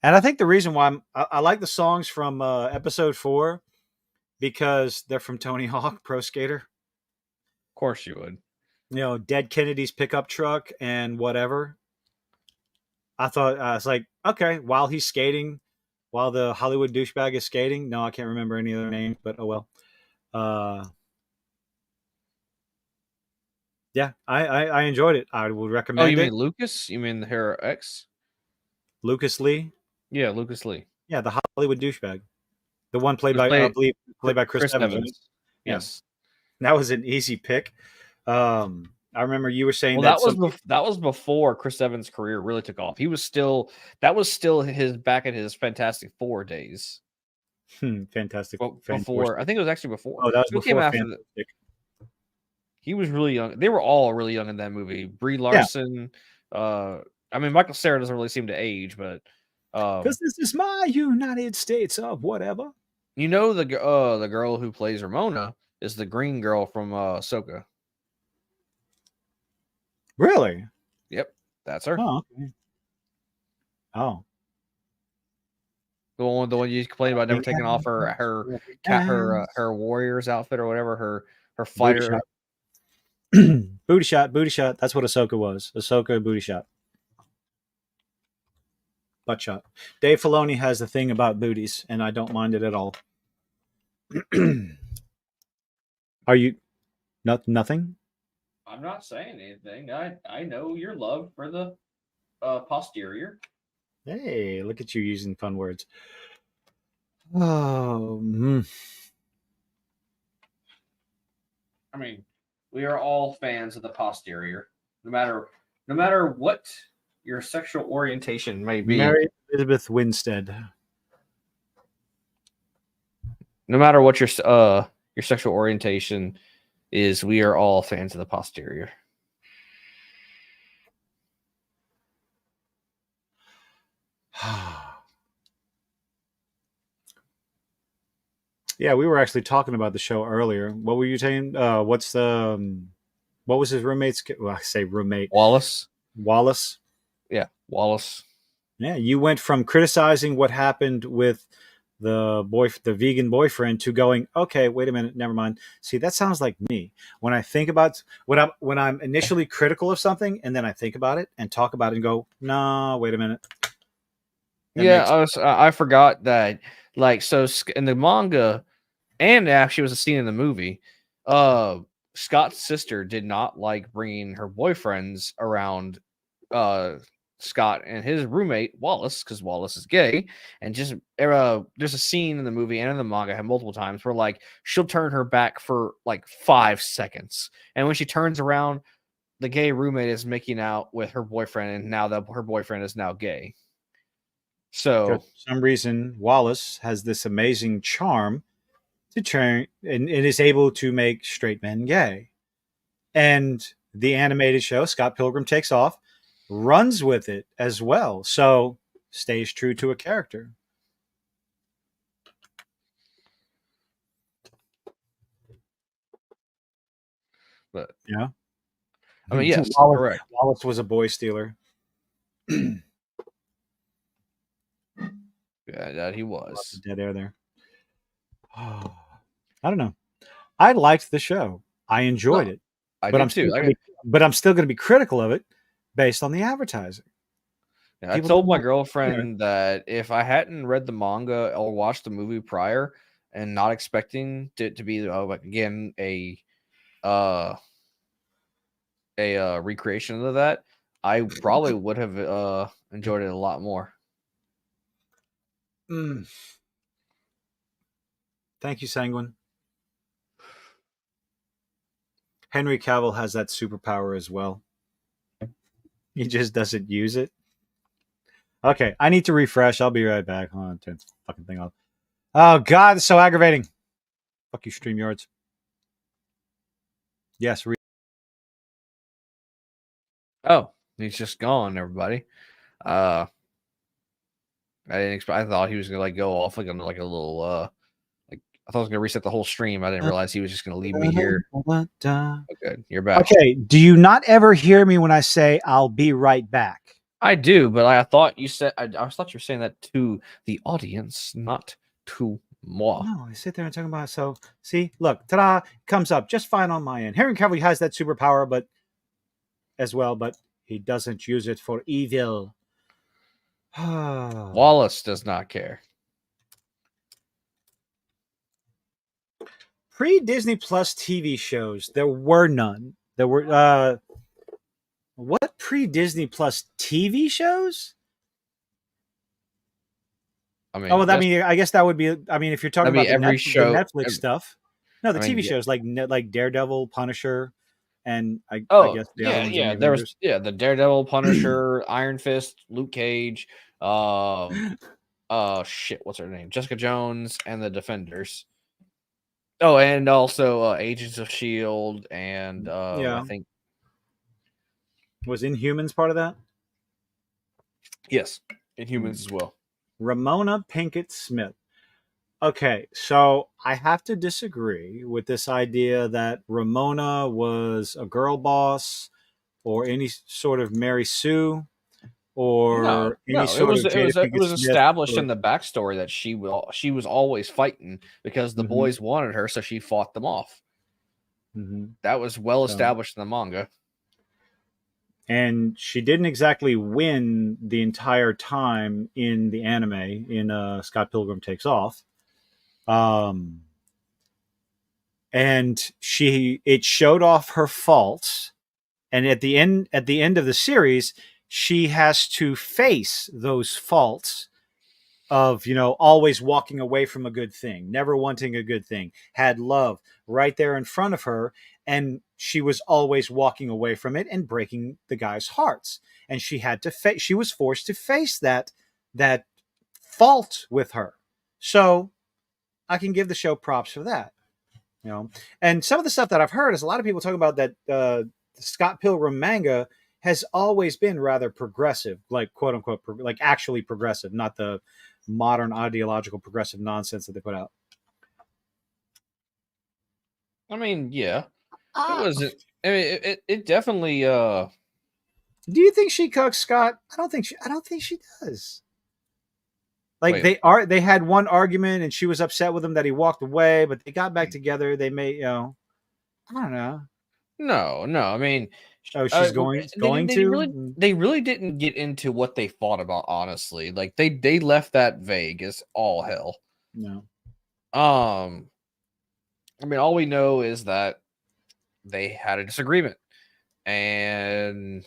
And I think the reason why I like the songs from episode 4 because they're from Tony Hawk Pro Skater. Of course you would. You know, Dead Kennedy's pickup truck and whatever. I thought I was like, okay, while he's skating, while the Hollywood douchebag is skating. No, I can't remember any other names, but oh well. Yeah, I enjoyed it. I would recommend Oh, you it. mean Lucas? You mean her ex? Lucas Lee? Yeah, Lucas Lee. Yeah, the Hollywood douchebag. The one played Was by, I played- believe, played by Chris Evans. right? Yes. That was an easy pick. I remember you were saying Well, that that was before Chris Evans' career really took off. He was still his back in his Fantastic Four days. fantastic. Before, I think it was actually before. Oh, that was Who before came after Fantastic. He was really young. They were all really young in that movie. Brie Larson. I mean, Michael Cera doesn't really seem to age, but Because this is my United States of whatever. you know the girl who plays Ramona is the green girl from Ahsoka. Really? Yep, that's her. Oh, okay. Oh. The one you complained about never taking off her warrior's outfit or whatever, her fighter. Booty shot. Booty shot. That's what Ahsoka was. Ahsoka booty shot. Butt shot. Dave Filoni has the thing about booties, and I don't mind it at all. Are you nothing? I'm not saying anything. I know your love for the posterior. Hey, look at you using fun words. Oh, I mean, we are all fans of the posterior, no matter what your sexual orientation may be. Mary Elizabeth Winstead. No matter what your sexual orientation is, we are all fans of the posterior. Yeah, we were actually talking about the show earlier. What were you saying? What was his roommate's? Well, I say roommate. Wallace. Yeah, Wallace. Yeah, you went from criticizing what happened with the vegan boyfriend to going, okay, wait a minute, never mind. See, that sounds like me. When I think about when I'm initially critical of something, and then I think about it and talk about it and go, no, wait a minute. I forgot that. Like, so in the manga, and actually was a scene in the movie, Scott's sister did not like bringing her boyfriends around Scott and his roommate Wallace, because Wallace is gay. And just there's a scene in the movie and in the manga multiple times where like she'll turn her back for like 5 seconds, and when she turns around, the gay roommate is making out with her boyfriend, and now that her boyfriend is now gay. So for some reason, Wallace has this amazing charm to turn and is able to make straight men gay. And the animated show, Scott Pilgrim Takes Off, runs with it as well. So stays true to a character. But yeah. I mean, yes, correct. Wallace was a boy stealer. Yeah, that he was. Dead air there. Oh, I don't know. I liked the show. I enjoyed it. I'm still going to be critical of it based on the advertising. Yeah, I told my girlfriend that if I hadn't read the manga or watched the movie prior and not expecting it to be again a recreation of that, I probably would have enjoyed it a lot more. Thank you, Sanguine. Henry Cavill has that superpower as well. He just doesn't use it. Okay, I need to refresh. I'll be right back. Hold on, turn this fucking thing off. Oh, God, it's so aggravating. Fuck you, StreamYards. Yes. Oh, he's just gone, everybody. I didn't expect. I thought he was gonna go off like a little. I thought I was gonna reset the whole stream. I didn't realize he was just gonna leave me here. Okay, you're back. Okay. Do you not ever hear me when I say I'll be right back? I do, but I thought you said. I thought you were saying that to the audience, not to Moi. No, I sit there and talk about. So see, look, ta-da, comes up just fine on my end. Henry Cavill has that superpower, but he doesn't use it for evil. Wallace does not care. Pre-Disney Plus TV shows, there were none. There were what pre-Disney Plus TV shows? I mean, I guess that would be. I mean, if you're talking about the every show, Netflix stuff, no, the I mean, TV shows like Daredevil, Punisher, and I guess the other ones. There was the Daredevil, Punisher, Iron Fist, Luke Cage, shit, what's her name? Jessica Jones and the Defenders. Oh, and also Agents of S.H.I.E.L.D. and I think was Inhumans part of that? Yes, Inhumans as well. Ramona Pinkett Smith. Okay, so I have to disagree with this idea that Ramona was a girl boss or any sort of Mary Sue or any sort of Jada Pinkett it was Smith established in the backstory that she was always fighting because the boys wanted her, so she fought them off. That was well established in the manga. And she didn't exactly win the entire time in the anime in Scott Pilgrim Takes Off. And it showed off her faults. And at the end of the series, she has to face those faults of, always walking away from a good thing, never wanting a good thing, had love right there in front of her. And she was always walking away from it and breaking the guys' hearts. And she had to she was forced to face that fault with her. So I can give the show props for that. And some of the stuff that I've heard is a lot of people talking about that the Scott Pilgrim manga has always been rather progressive, like quote unquote, like actually progressive, not the modern ideological progressive nonsense that they put out. I mean, yeah. It wasn't. I mean, it definitely. Do you think she cucks Scott? I don't think she does. Like they had one argument and she was upset with him that he walked away, but they got back together. They made, I don't know. No. I mean, she's going to. They really didn't get into what they fought about. Honestly, like they left that vague as all hell. No. I mean, all we know is that they had a disagreement, and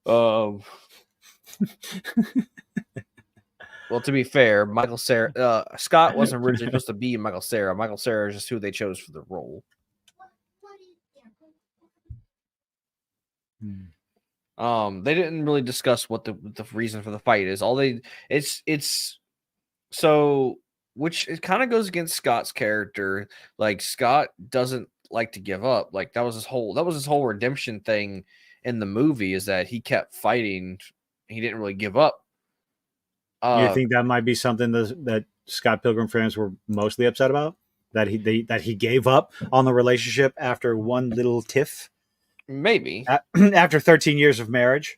well, to be fair, Michael Cera, Scott wasn't originally supposed to be Michael Cera. Michael Cera is just who they chose for the role. They didn't really discuss what the reason for the fight is. Which it kind of goes against Scott's character. Like, Scott doesn't like to give up. Like, that was his whole redemption thing in the movie, is that he kept fighting. He didn't really give up. You think that might be something that Scott Pilgrim fans were mostly upset about? That he gave up on the relationship after one little tiff? Maybe. After 13 years of marriage?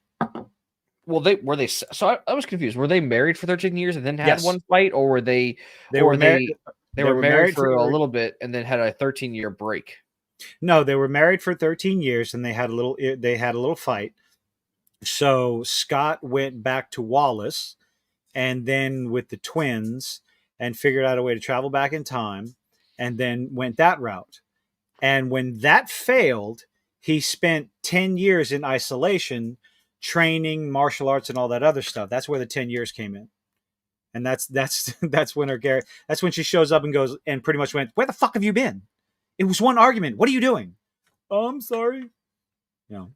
Well, so I was confused. Were they married for 13 years and then had one fight, or were they were married for a little bit and then had a 13-year break? No, they were married for 13 years and they had a little fight. So Scott went back to Wallace and then with the twins and figured out a way to travel back in time and then went that route. And when that failed, he spent 10 years in isolation training martial arts and all that other stuff. That's where the 10 years came in. And that's when she shows up and goes and pretty much went, "Where the fuck have you been? It was one argument. What are you doing?" "Oh, I'm sorry." Well,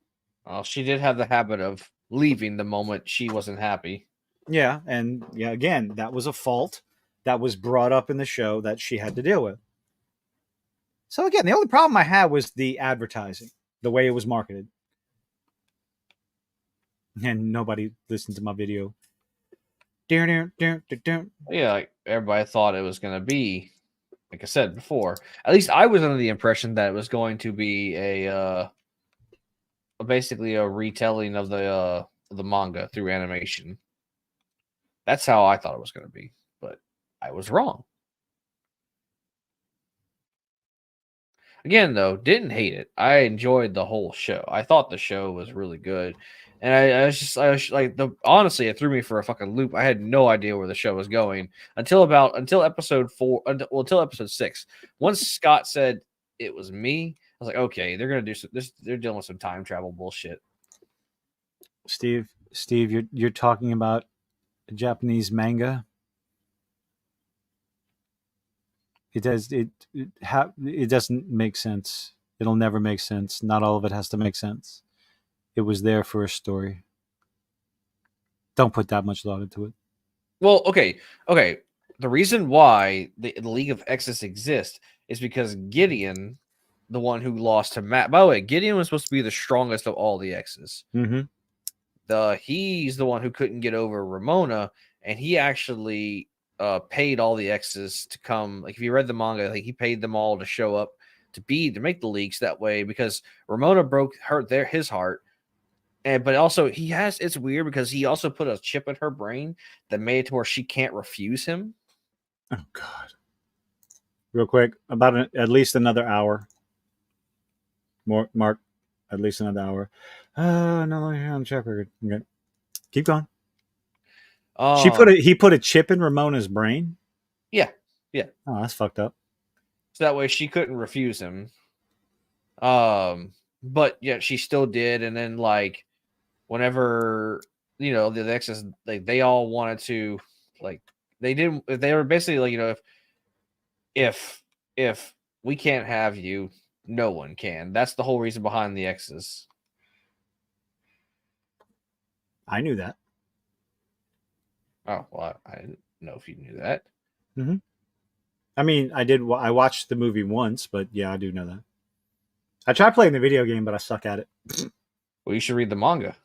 she did have the habit of leaving the moment she wasn't happy. Yeah, and again, that was a fault that was brought up in the show that she had to deal with. So again, the only problem I had was the advertising, the way it was marketed. And nobody listened to my video. Yeah, like everybody thought it was going to be, like I said before. At least I was under the impression that it was going to be basically a retelling of the manga through animation. That's how I thought it was going to be. But I was wrong. Again, though, didn't hate it. I enjoyed the whole show. I thought the show was really good, and I was like honestly, it threw me for a fucking loop. I had no idea where the show was going until episode 4, until episode 6. Once Scott said it was me, I was like, okay, they're gonna do this. They're dealing with some time travel bullshit. Steve, you're talking about a Japanese manga. It doesn't make sense. It'll never make sense. Not all of it has to make sense. It was there for a story. Don't put that much thought into it. Well, okay. The reason why the League of Exes exists is because Gideon, the one who lost to Matt. By the way, Gideon was supposed to be the strongest of all the Exes. Mm-hmm. He's the one who couldn't get over Ramona, and he actually paid all the X's to come. Like if you read the manga, like he paid them all to show up to make the leagues that way because Ramona broke his heart. But also it's weird because he also put a chip in her brain that made it to where she can't refuse him. Oh God. Real quick, about at least another hour. Mark, at least another hour. No, on check record. Okay. Keep going. He put a chip in Ramona's brain. Yeah. Oh, that's fucked up. So that way she couldn't refuse him. But yeah, she still did. And then like, whenever the exes, like they all wanted to, like they were basically like if we can't have you, no one can. That's the whole reason behind the exes. I knew that. Oh, well, I didn't know if you knew that. Mm-hmm. I mean, I did. I watched the movie once, but yeah, I do know that. I tried playing the video game, but I suck at it. Well, you should read the manga.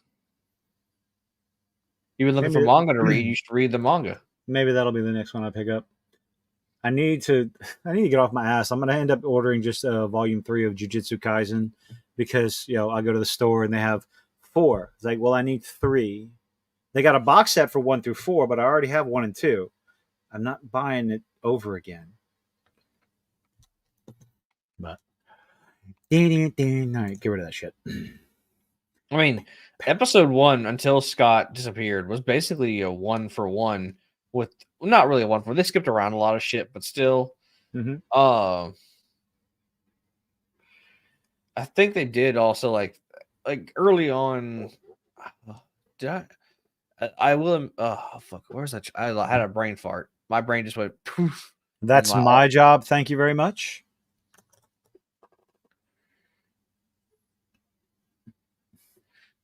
You've been looking for manga to read. You should read the manga. Maybe that'll be the next one I pick up. I need to get off my ass. I'm going to end up ordering just volume 3 of Jujutsu Kaisen because I go to the store and they have 4. It's like, well, I need 3. They got a box set for 1 through 4, but I already have 1 and 2. I'm not buying it over again. But all right, get rid of that shit. I mean, episode 1 until Scott disappeared was basically a 1-for-1 with not really a 1-for. They skipped around a lot of shit, but still. Mm-hmm. I think they did also like early on. I will. Oh fuck! Where's that? I had a brain fart. My brain just went poof. That's my job. Thank you very much.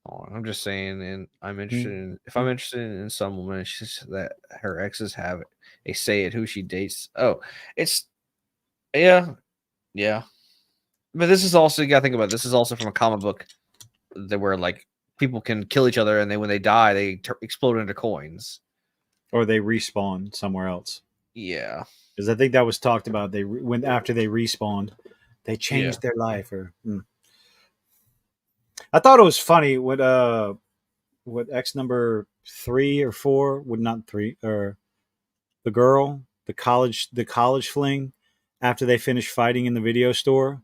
Oh, I'm just saying, and I'm interested in if I'm interested in some woman, she's that her exes have a say at who she dates. Oh, it's yeah. But this is also, you gotta think about it, this is also from a comic book that where like people can kill each other and when they die they explode into coins or they respawn somewhere else. Yeah, because I think that was talked about. After they respawned, they changed their life. I thought it was funny what X number 3 or 4 would not 3 or the girl, the college fling after they finish fighting in the video store.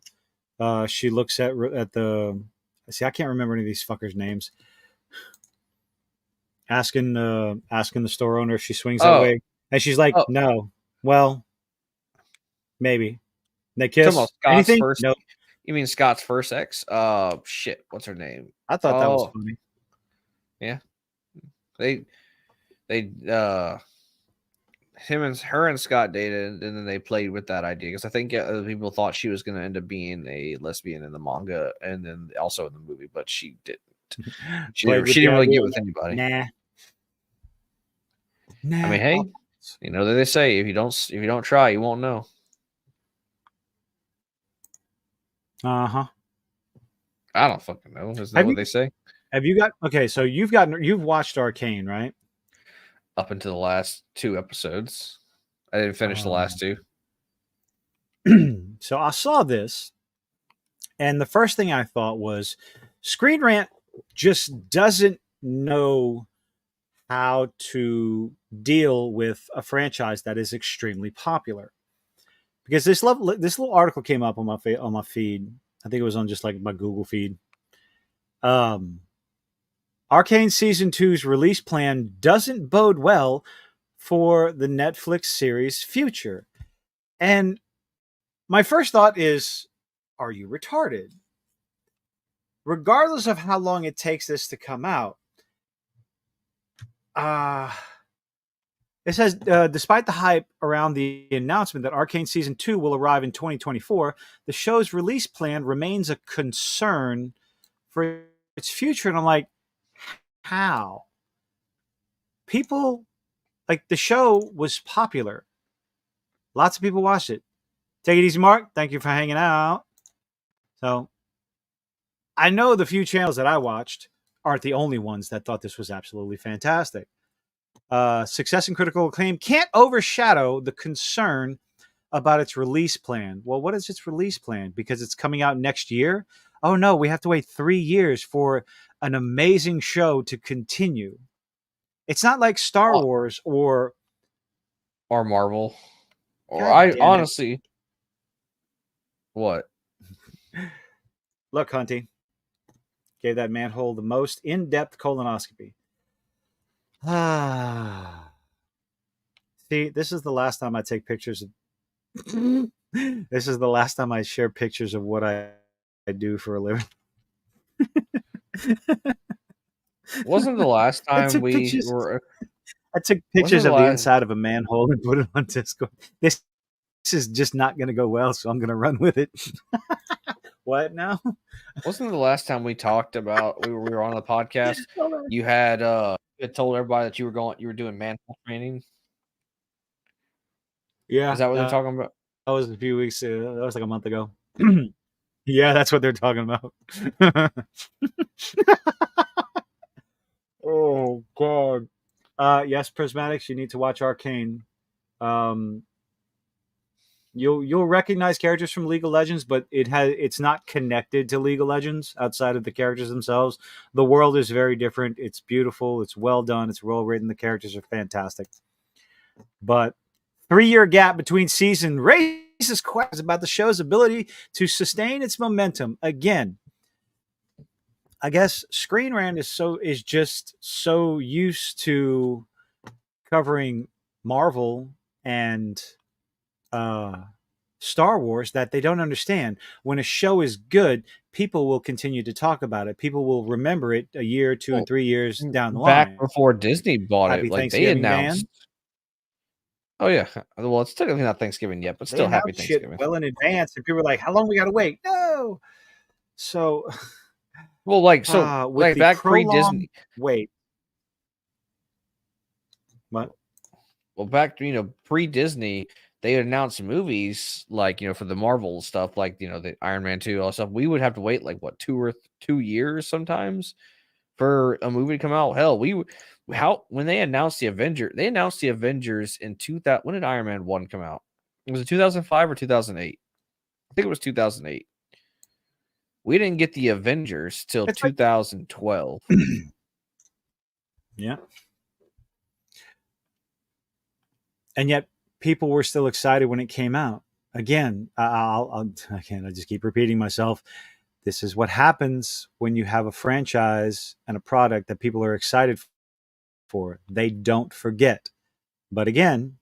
She looks at the. See, I can't remember any of these fuckers' names. Asking the store owner if she swings that way, and she's like, "No." Well, maybe. They kiss. Anything? No. You mean Scott's first ex? Shit. What's her name? I thought that was funny. Yeah. Her and Scott dated, and then they played with that idea because I think people thought she was going to end up being a lesbian in the manga and then also in the movie, but she didn't. She didn't really get with anybody. Nah. I mean, hey, they say if you don't try, you won't know. Uh-huh. I don't fucking know. Isn't that what they say? Have you got so you've watched Arcane, right? Up until the last 2 episodes. I didn't finish the last 2. So I saw this, and the first thing I thought was Screen Rant just doesn't know how to deal with a franchise that is extremely popular. Because this little article came up on my feed. I think it was on just like my Google feed. Arcane Season 2's release plan doesn't bode well for the Netflix series' future. And my first thought is, are you retarded? Regardless of how long it takes this to come out, it says, despite the hype around the announcement that Arcane Season 2 will arrive in 2024, the show's release plan remains a concern for its future. And I'm like, how? People, like, the show was popular. Lots of people watched it. Take it easy, Mark. Thank you for hanging out. So, I know the few channels that I watched aren't the only ones that thought this was absolutely fantastic. Success and critical acclaim can't overshadow the concern about its release plan. Well, what is its release plan? Because it's coming out next year? Oh no, we have to wait 3 years for an amazing show to continue. It's not like Star Wars or Marvel. Or God honestly, what? Look, Hunty gave that manhole the most in-depth colonoscopy. See, this is the last time I take pictures of this is the last time I share pictures of what I do for a living. Wasn't the last time I took pictures of the inside of a manhole and put it on Discord. This is just not going to go well, so I'm going to run with it. What now? Wasn't the last time we talked about we were on the podcast? You had told everybody that you were doing manhole training. Yeah, is that what they're talking about? That was a few weeks. That was like a month ago. Yeah, that's what they're talking about. Oh God. Yes, Prismatics, you need to watch Arcane. You'll recognize characters from League of Legends, but it's not connected to League of Legends outside of the characters themselves. The world is very different. It's beautiful. It's well done. It's well written. The characters are fantastic. But 3-year gap between season raises questions about the show's ability to sustain its momentum. Again, I guess Screen Rant is just so used to covering Marvel and Star Wars that they don't understand. When a show is good, people will continue to talk about it. People will remember it a year, 2 and 3 years down the line. Back before Disney bought Happy it, like they Thanksgiving, announced. man. Oh yeah, well it's technically not Thanksgiving yet, but They still happy announced shit Thanksgiving. well in advance, and people were like, "How long we got to wait?" No. So, well, like back pre-Disney. Wait. What? Well, back pre-Disney, they announced movies like for the Marvel stuff, like the Iron Man 2, all that stuff. We would have to wait like what 2 years sometimes for a movie to come out. Hell, when they announced the Avengers in 2000. When did Iron Man 1 come out? Was it 2005 or 2008? I think it was 2008. We didn't get the Avengers till 2012. Yeah. And yet people were still excited when it came out. Again, I just keep repeating myself. This is what happens when you have a franchise and a product that people are excited for. They don't forget. But again,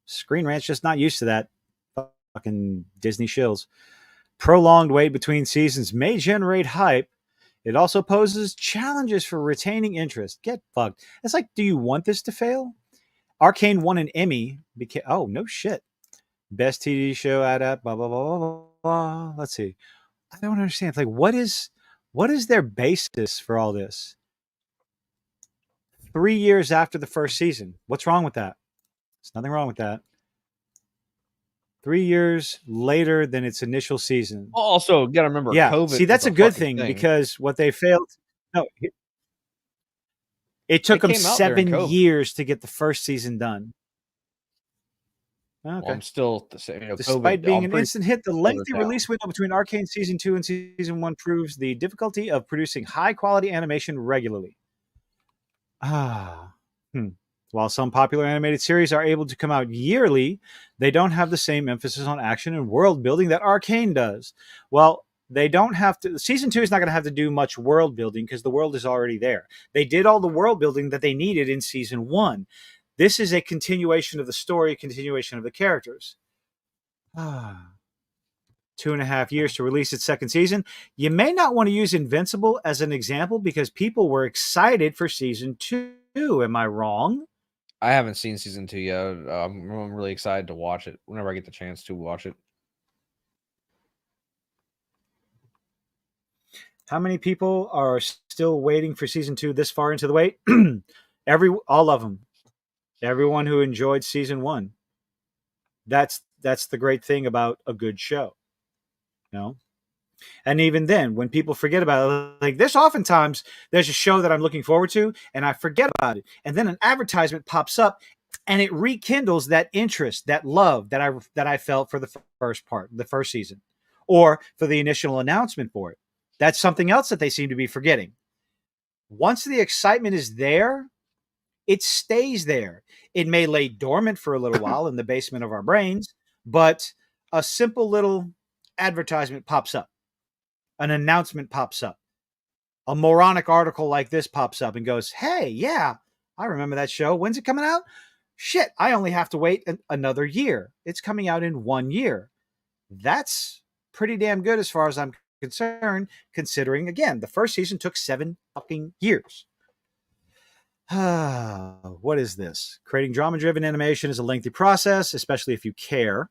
Screen Rant's just not used to that. Fucking Disney shills. Prolonged wait between seasons may generate hype. It also poses challenges for retaining interest. Get fucked. It's like, do you want this to fail? Arcane won an Emmy. Oh, no shit. Best TV show adapt, blah, blah, blah, blah, blah. Let's see. I don't understand. It's like, what is their basis for all this? 3 years after the first season. What's wrong with that? There's nothing wrong with that. 3 year later than its initial season. Also, you got to remember, yeah. COVID. See, that's a good thing because what they failed. No, it took them 7 years to get the first season done. Okay. Well, I'm still the same. Despite being an instant hit, the lengthy release window between Arcane Season 2 and Season 1 proves the difficulty of producing high-quality animation regularly. While some popular animated series are able to come out yearly, they don't have the same emphasis on action and world building that Arcane does. Well, they don't have to. Season 2 is not going to have to do much world building because the world is already there. They did all the world building that they needed in season 1. This is a continuation of the story, a continuation of the characters. 2.5 years to release its second season. You may not want to use Invincible as an example because people were excited for season 2. Am I wrong? I haven't seen season 2 yet. I'm really excited to watch it whenever I get the chance to watch it. How many people are still waiting for season 2 this far into the wait? All of them. Everyone who enjoyed season 1. That's the great thing about a good show. You know? And even then, when people forget about it, like this, oftentimes there's a show that I'm looking forward to and I forget about it. And then an advertisement pops up and it rekindles that interest, that love that I felt for the first season, or for the initial announcement for it. That's something else that they seem to be forgetting. Once the excitement is there, it stays there. It may lay dormant for a little while in the basement of our brains, but a simple little advertisement pops up. An announcement pops up. A moronic article like this pops up and goes, hey, yeah, I remember that show. When's it coming out? Shit, I only have to wait another year. It's coming out in 1 year. That's pretty damn good as far as I'm concerned, considering, again, the first season took 7 fucking years. What is this? Creating drama-driven animation is a lengthy process, especially if you care.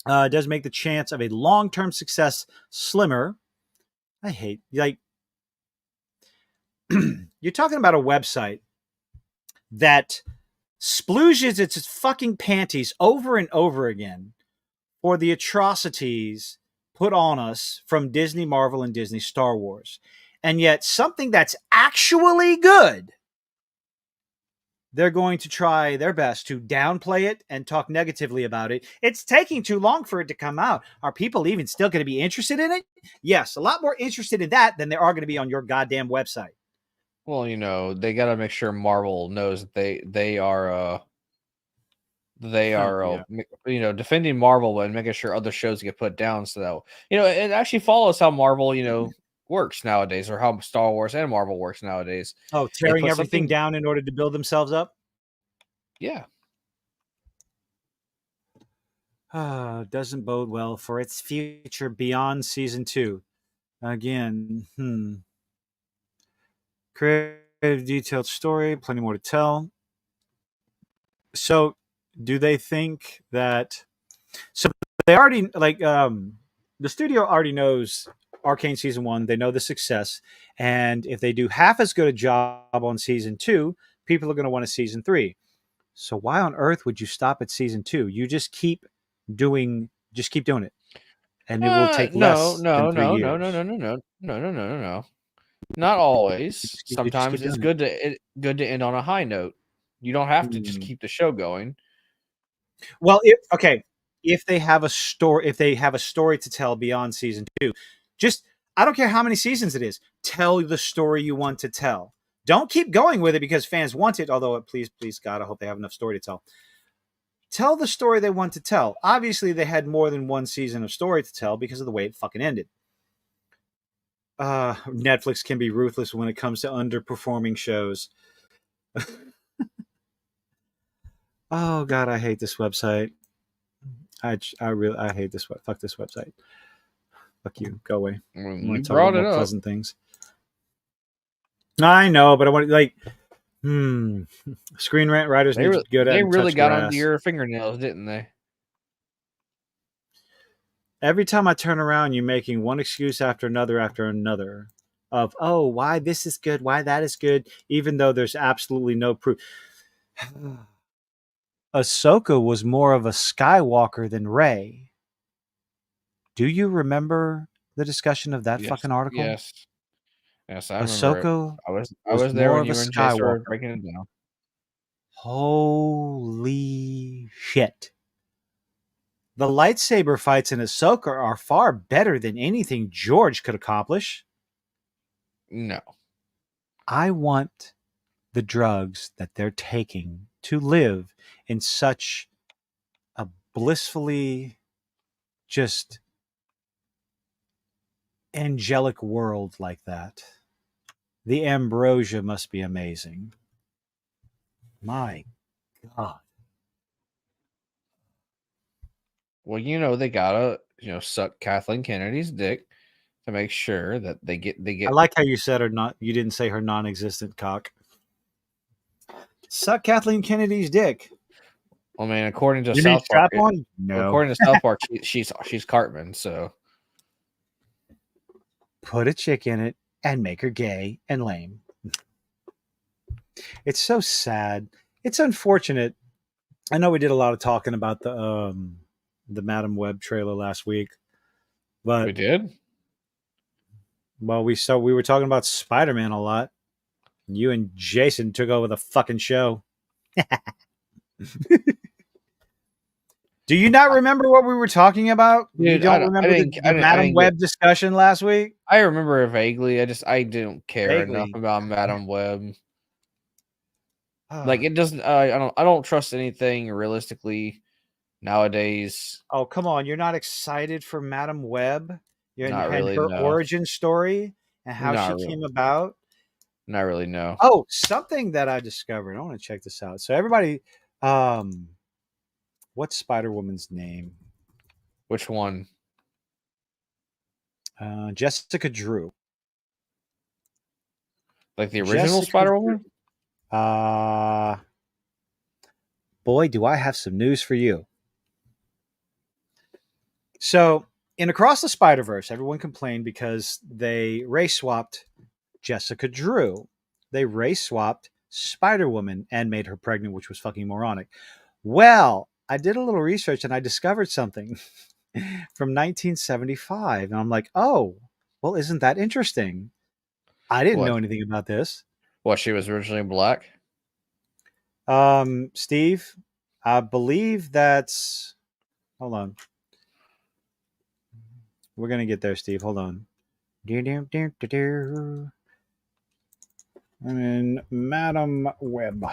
It does make the chance of a long-term success slimmer. I hate, like, you're talking about a website that splooshes its fucking panties over and over again for the atrocities put on us from Disney, Marvel, and Disney Star Wars. And yet something that's actually good, they're going to try their best to downplay it and talk negatively about it. It's taking too long for it to come out. Are people even still going to be interested in it? Yes, a lot more interested in that than there are going to be on your goddamn website. Well, you know, they got to make sure Marvel knows that they are you know, defending Marvel and making sure other shows get put down, so that, you know, it actually follows how Marvel, you know, works nowadays, or how Star Wars and Marvel works nowadays. Oh, tearing everything down in order to build themselves up? Yeah. Doesn't bode well for its future beyond season 2. Again, creative, detailed story, plenty more to tell. So, do they think that? So they already, like, the studio already knows Arcane season 1. They know the success, and if they do half as good a job on season 2, people are going to want a season 3. So why on earth would you stop at season 2? You just keep doing it, and it will take less than 3 years. No. Not always. Sometimes it's good to end on a high note. You don't have to just keep the show going. Well, if they have a story to tell beyond season 2, I don't care how many seasons it is, tell the story you want to tell. Don't keep going with it because fans want it, although please God, I hope they have enough story to tell. Tell the story they want to tell. Obviously, they had more than one season of story to tell because of the way it fucking ended. Netflix can be ruthless when it comes to underperforming shows. Oh God, I hate this website. I hate this. Fuck this website. Fuck you. Go away. You brought it up. Pleasant things. I know, but I want screenwriters need to go down. They and really touch got grass. under your fingernails, didn't they? Every time I turn around, you're making one excuse after another of, oh, why this is good, why that is good, even though there's absolutely no proof. Ahsoka was more of a Skywalker than Rey. Do you remember the discussion of that fucking article? Yes, I remember. Ahsoka I was there when you and Jay started breaking it down. Holy shit. The lightsaber fights in Ahsoka are far better than anything George could accomplish. No. I want the drugs that they're taking to live in such a blissfully just angelic world like that. The ambrosia must be amazing. My God. Well, you know, they gotta, suck Kathleen Kennedy's dick to make sure that they get. I like how you said you didn't say her non-existent cock. Suck Kathleen Kennedy's dick. I mean, according to You South need Park, strap on? No. according to South Park, she's Cartman. So put a chick in it and make her gay and lame. It's so sad. It's unfortunate. I know we did a lot of talking about the Madam Web trailer last week, but we did. Well, we were talking about Spider-Man a lot. You and Jason took over the fucking show. Do you not remember what we were talking about? Dude, you don't remember the Madam Web discussion last week? I remember it vaguely. I didn't care Vaguely. enough about Madam Web. Like, it doesn't. I don't trust anything realistically nowadays. Oh, come on! You're not excited for Madam Web? Not really, her no. origin story and how Not she really. came about. Not really, no. Oh, something that I discovered. I want to check this out. So everybody, what's Spider-Woman's name? Which one? Jessica Drew. Like the original Spider-Woman? Boy, do I have some news for you. So, in Across the Spider-Verse, everyone complained because they race swapped Jessica Drew. They race swapped Spider-Woman and made her pregnant, which was fucking moronic. Well, I did a little research and I discovered something from 1975. And I'm like, oh, well, isn't that interesting? I didn't know anything about this. What, she was originally black? Steve, I believe that's... Hold on. We're going to get there, Steve. Hold on. I'm in Madam Web.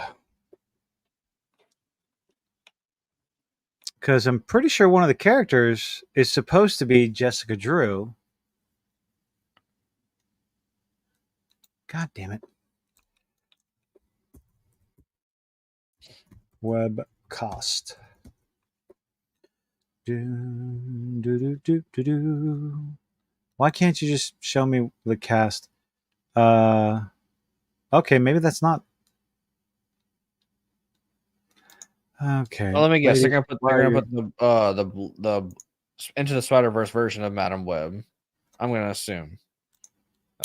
Because I'm pretty sure one of the characters is supposed to be Jessica Drew. God damn it. Web cast. Why can't you just show me the cast? Okay, maybe that's not. Okay. Well, let me guess. They're gonna put the Into the Spider-Verse version of Madam Web. I'm gonna assume.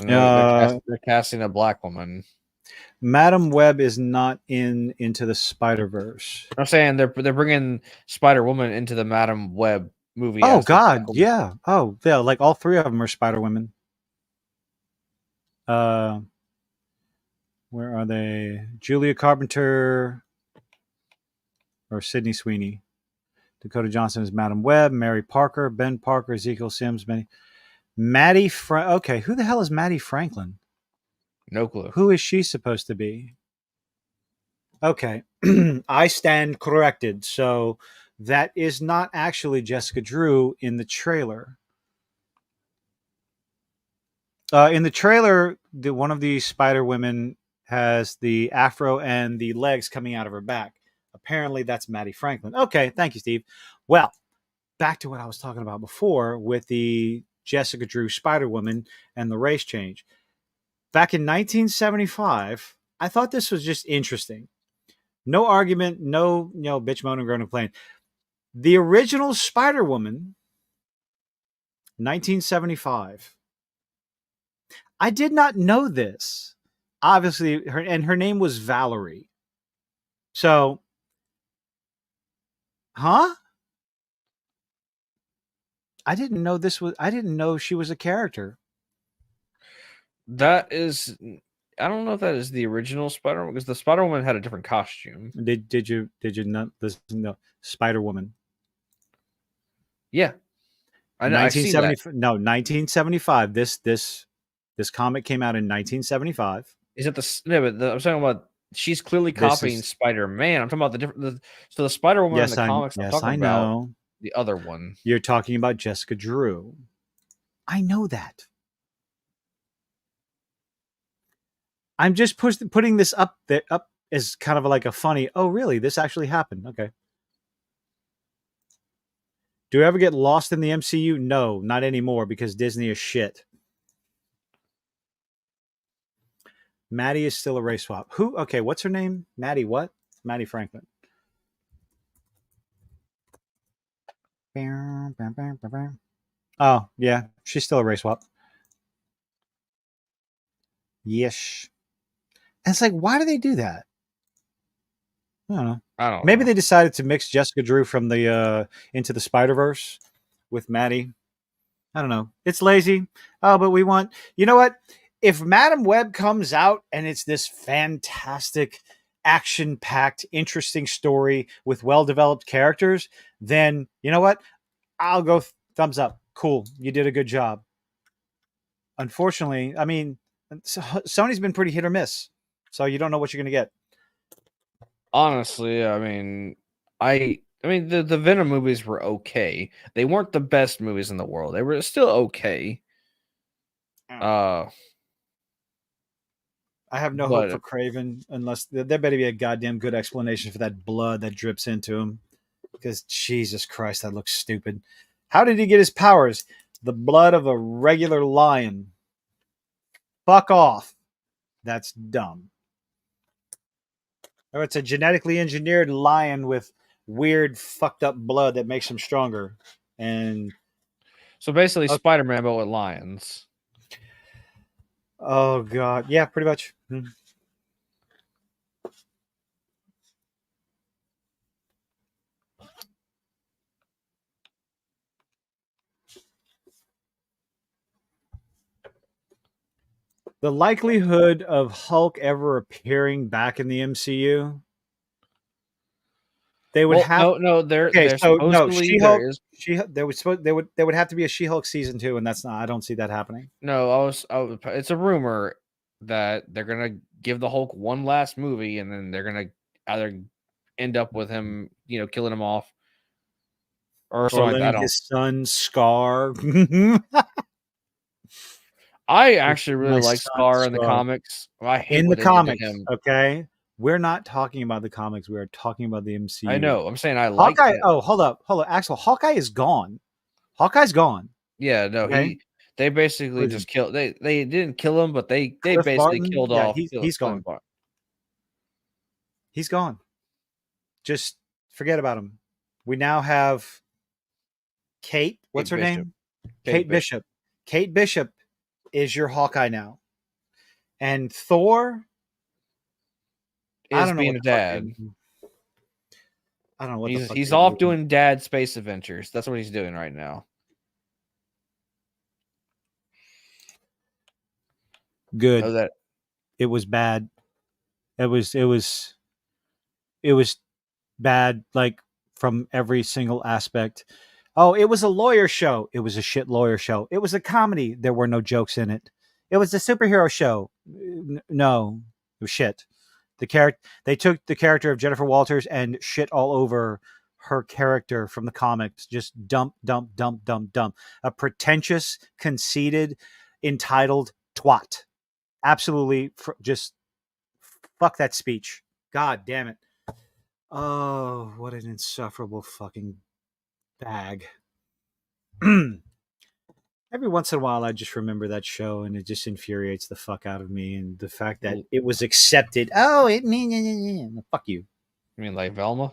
And they're casting a black woman. Madam Web is not Into the Spider-Verse. I'm saying they're bringing Spider-Woman into the Madam Web movie. Oh God, yeah. Oh yeah, like all three of them are Spider-Women. Where are they? Julia Carpenter or Sydney Sweeney. Dakota Johnson is Madam Web. Mary Parker, Ben Parker, Ezekiel Sims, Maddie okay, who the hell is Maddie Franklin? No clue. Who is she supposed to be? Okay. I stand corrected. So that is not actually Jessica Drew in the trailer. In the trailer, one of the Spider-Women has the afro and the legs coming out of her back. Apparently, that's Maddie Franklin. Okay, thank you, Steve. Well, back to what I was talking about before with the Jessica Drew Spider-Woman and the race change. Back in 1975, I thought this was just interesting. No argument, no bitch, moan, and groan and complain. The original Spider-Woman, 1975. I did not know this. Obviously, her name was Valerie. So, huh? I didn't know she was a character. That is, I don't know if that is the original Spider-Woman, because the Spider-Woman had a different costume. Did you not listen to Spider-Woman? Yeah. I know. 1975. This comic came out in 1975. Is it I'm talking about she's clearly This copying is- Spider-Man. I'm talking about the different. So the Spider-Woman in the comics. I'm talking I about know. the other one. You're talking about Jessica Drew. I know that. I'm just putting this up as kind of like a funny, oh, really? This actually happened. Okay. Do you ever get lost in the MCU? No, not anymore because Disney is shit. Maddie is still a race swap. Who? Okay, what's her name? Maddie what? Maddie Franklin. Oh, yeah. She's still a race swap. Yes. And it's like, why do they do that? I don't know. Maybe they decided to mix Jessica Drew from the into the Spider-Verse with Maddie. I don't know. It's lazy. Oh, but we want, you know what? If Madam Web comes out and it's this fantastic, action-packed, interesting story with well-developed characters, then you know what? I'll go thumbs up. Cool. You did a good job. Unfortunately, I mean, Sony's been pretty hit or miss. So you don't know what you're going to get. Honestly, I mean, the Venom movies were okay. They weren't the best movies in the world. They were still okay. I have no hope for Craven unless there better be a goddamn good explanation for that blood that drips into him. Because Jesus Christ, that looks stupid. How did he get his powers? The blood of a regular lion. Fuck off. That's dumb. Or it's a genetically engineered lion with weird fucked up blood that makes him stronger. And so basically Spider-Man but with lions. Oh god. Yeah, pretty much. The likelihood of Hulk ever appearing back in the MCU, they would have She-Hulk. There would have to be a She-Hulk season 2, and that's not. I don't see that happening. No, it's a rumor that they're gonna give the Hulk one last movie, and then they're gonna either end up with him, killing him off, or something like that. His son Scar. I actually really like Scar in the comics. I hate in what the they did to comics. him. Okay, we're not talking about the comics. We are talking about the MCU. I know. I'm saying I like Hawkeye. him. Oh, hold up, Axel. Hawkeye is gone. Hawkeye's gone. Yeah, no, okay? They basically just killed. They didn't kill him, but they basically Barton, killed off. He's gone. He's gone. Just forget about him. We now have Kate. What's her name? Kate Bishop. Kate Bishop is your Hawkeye now. And Thor is being a dad. I don't know what he's off doing dad space adventures. That's what he's doing right now. Good. It was bad. It was bad, like from every single aspect. Oh, it was a lawyer show. It was a shit lawyer show. It was a comedy. There were no jokes in it. It was a superhero show. No, it was shit. They took the character of Jennifer Walters and shit all over her character from the comics. Just dump. A pretentious, conceited, entitled twat. Absolutely, just fuck that speech. God damn it. Oh, what an insufferable fucking bag. Every once in a while, I just remember that show, and it just infuriates the fuck out of me. And the fact that it was accepted. Oh, it mean fuck you. You mean like Velma?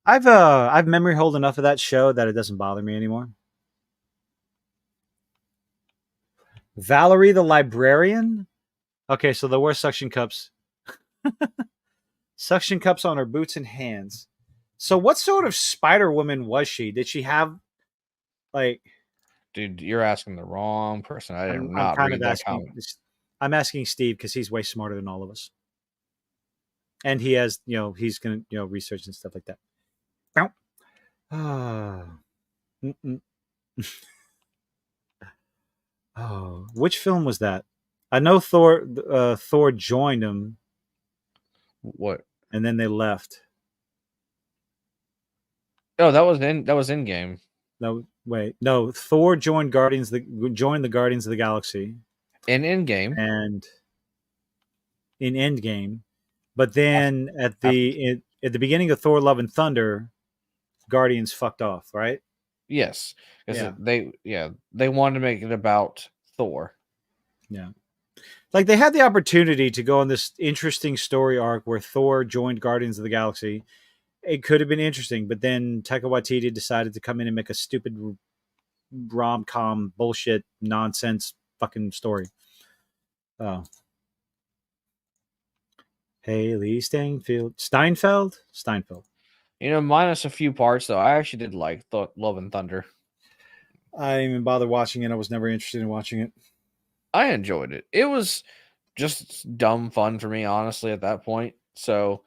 I've memory hold enough of that show that it doesn't bother me anymore. Valerie the librarian. Okay, so there were suction cups. Suction cups on her boots and hands. So what sort of Spider-Woman was she? Did she have like... Dude, you're asking the wrong person. I did not read that comic. I'm asking Steve because he's way smarter than all of us. And he has, he's going to, research and stuff like that. Oh, which film was that? I know Thor joined him, What? and then they left. Oh, that was in game. No, wait, no. Thor joined the Guardians of the Galaxy, In game. and in Endgame, but then at the beginning of Thor: Love and Thunder, Guardians fucked off, right? Yes, because Yeah. they wanted to make it about Thor. Yeah. Like they had the opportunity to go on this interesting story arc where Thor joined Guardians of the Galaxy. It could have been interesting, but then Taika Waititi decided to come in and make a stupid rom-com bullshit nonsense fucking story. Oh. Haley Steinfeld. You know, minus a few parts though, I actually did like Love and Thunder. I didn't even bother watching it. I was never interested in watching it. I enjoyed it. It was just dumb fun for me, honestly, at that point. So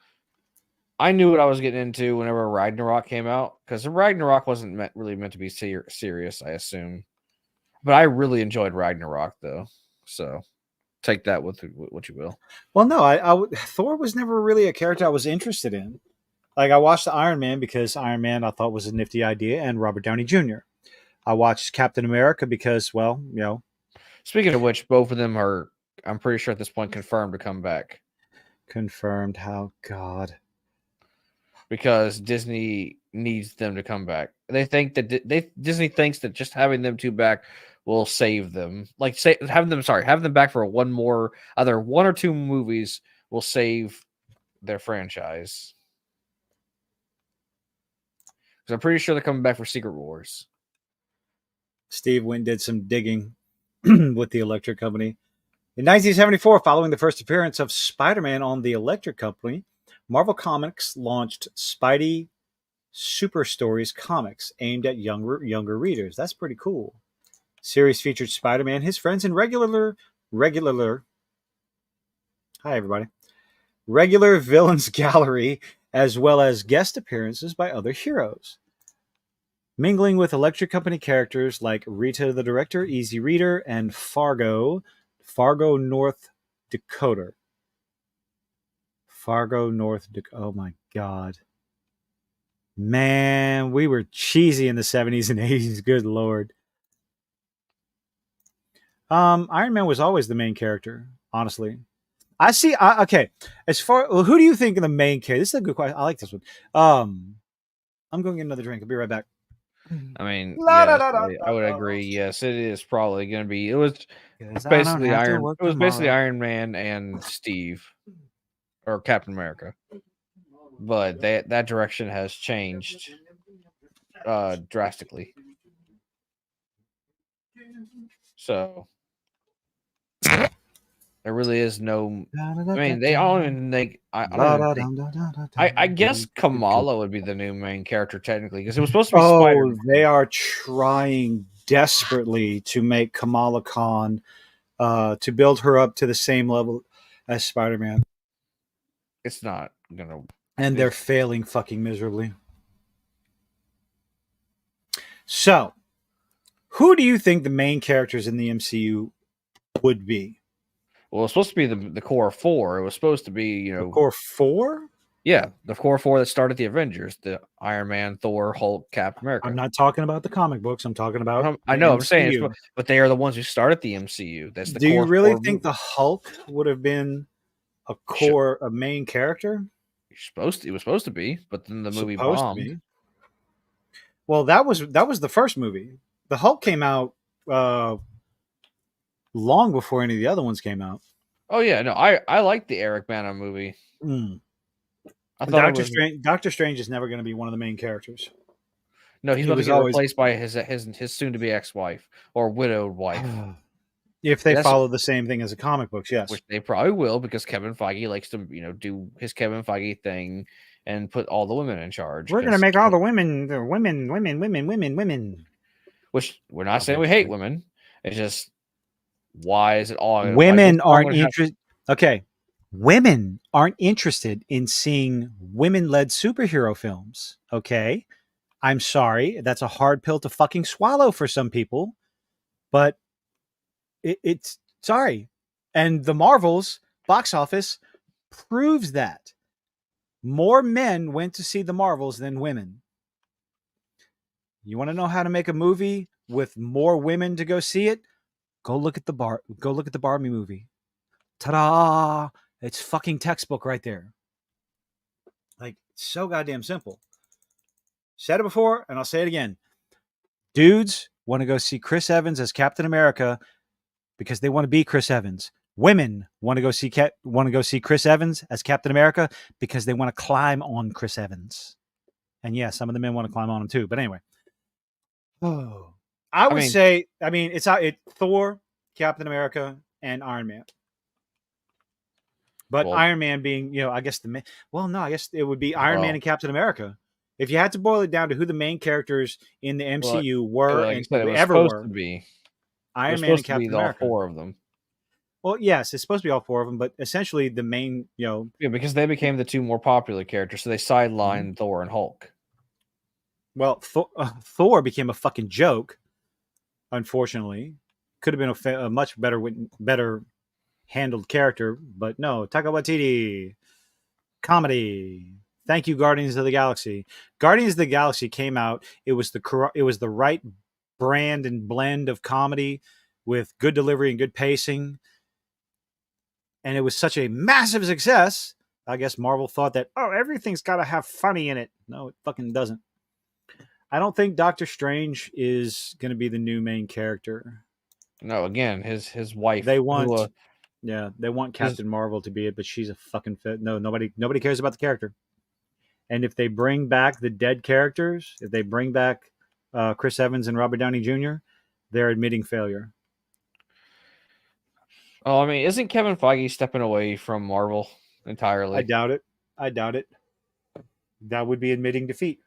I knew what I was getting into whenever Ragnarok came out, because Ragnarok wasn't really meant to be serious, I assume. But I really enjoyed Ragnarok, though. So take that with what you will. Well, no, Thor was never really a character I was interested in. Like I watched Iron Man because Iron Man I thought was a nifty idea, and Robert Downey Jr. I watched Captain America because, well, you know. Speaking of which, both of them are, I'm pretty sure at this point, confirmed to come back. Confirmed? How? God. Because Disney needs them to come back. They think that Disney thinks that just having them two back will save them. Like have them back for either one or two movies will save their franchise. Because I'm pretty sure they're coming back for Secret Wars. Steve went and did some digging with the Electric Company. In 1974, following the first appearance of Spider-Man on the Electric Company, Marvel Comics launched Spidey Super Stories comics aimed at younger readers. That's pretty cool. Series featured Spider-Man, his friends, and regular villains gallery, as well as guest appearances by other heroes. Mingling with Electric Company characters like Rita the Director, Easy Reader, and Fargo North Dakota. Oh my God. Man, we were cheesy in the 70s and 80s. Good Lord. Iron Man was always the main character, honestly. Okay. Who do you think of the main character? This is a good question. I like this one. I'm going to get another drink. I'll be right back. I mean, I would agree. Yes, it is probably going to be. It was basically Iron Man and Steve, or Captain America. But that direction has changed drastically. So there really is no. I mean, they don't even think. I guess Kamala would be the new main character technically, because it was supposed to be Spider-Man. They are trying desperately to make Kamala Khan to build her up to the same level as Spider-Man. It's not gonna, and they're failing fucking miserably. So, who do you think the main characters in the MCU would be? Well, it's supposed to be the core four. It was supposed to be, the core four? Yeah, the core four that started the Avengers: the Iron Man, Thor, Hulk, Captain America. I'm not talking about the comic books. I'm talking about. I know. MCU. I'm saying, but they are the ones who started the MCU. That's the. Do you really think the Hulk would have been a main character? It was supposed to be, but then the movie bombed. Well, that was the first movie. The Hulk came out long before any of the other ones came out. Oh yeah, no, I like the Eric Bana movie. I thought Doctor Strange is never going to be one of the main characters. No, he's going to get replaced by his soon-to-be ex-wife or widowed wife. If they follow the same thing as the comic books, yes. Which they probably will, because Kevin Feige likes to, do his Kevin Feige thing and put all the women in charge. We're going to make all the women. Which we're not saying we hate women. It's just, why is it all... Women aren't interested... Okay. Women aren't interested in seeing women-led superhero films. Okay? I'm sorry. That's a hard pill to fucking swallow for some people. But it's sorry. And the Marvels box office proves that. More men went to see the Marvels than women. You want to know how to make a movie with more women to go see it? Go look at the Barbie movie. Ta-da! It's fucking textbook right there. Like, so goddamn simple. Said it before, and I'll say it again. Dudes want to go see Chris Evans as Captain America because they want to be Chris Evans. Women want to go see Chris Evans as Captain America because they want to climb on Chris Evans. And yeah, some of the men want to climb on him too. But anyway, I would say it's Thor, Captain America, and Iron Man. But Iron Man being, I guess I guess it would be Iron Man and Captain America. If you had to boil it down to who the main characters in the MCU were and ever were, to be Iron Man and Captain America. All 4 of them. Well, yes, it's supposed to be all 4 of them, but essentially the main, Yeah, because they became the 2 more popular characters, so they sidelined Thor and Hulk. Well, Thor became a fucking joke, unfortunately. Could have been a much better handled character, but no. Taika Waititi, comedy. Thank you, Guardians of the Galaxy. Guardians of the Galaxy came out. It was the right brand and blend of comedy with good delivery and good pacing. And it was such a massive success. I guess Marvel thought that, everything's got to have funny in it. No, it fucking doesn't. I don't think Doctor Strange is going to be the new main character. No, again, his wife. They want, they want Captain Marvel to be it, but she's a fucking fit. No, nobody cares about the character. And if they bring back the dead characters, if they bring back Chris Evans and Robert Downey Jr., they're admitting failure. Oh, I mean, isn't Kevin Feige stepping away from Marvel entirely? I doubt it. That would be admitting defeat.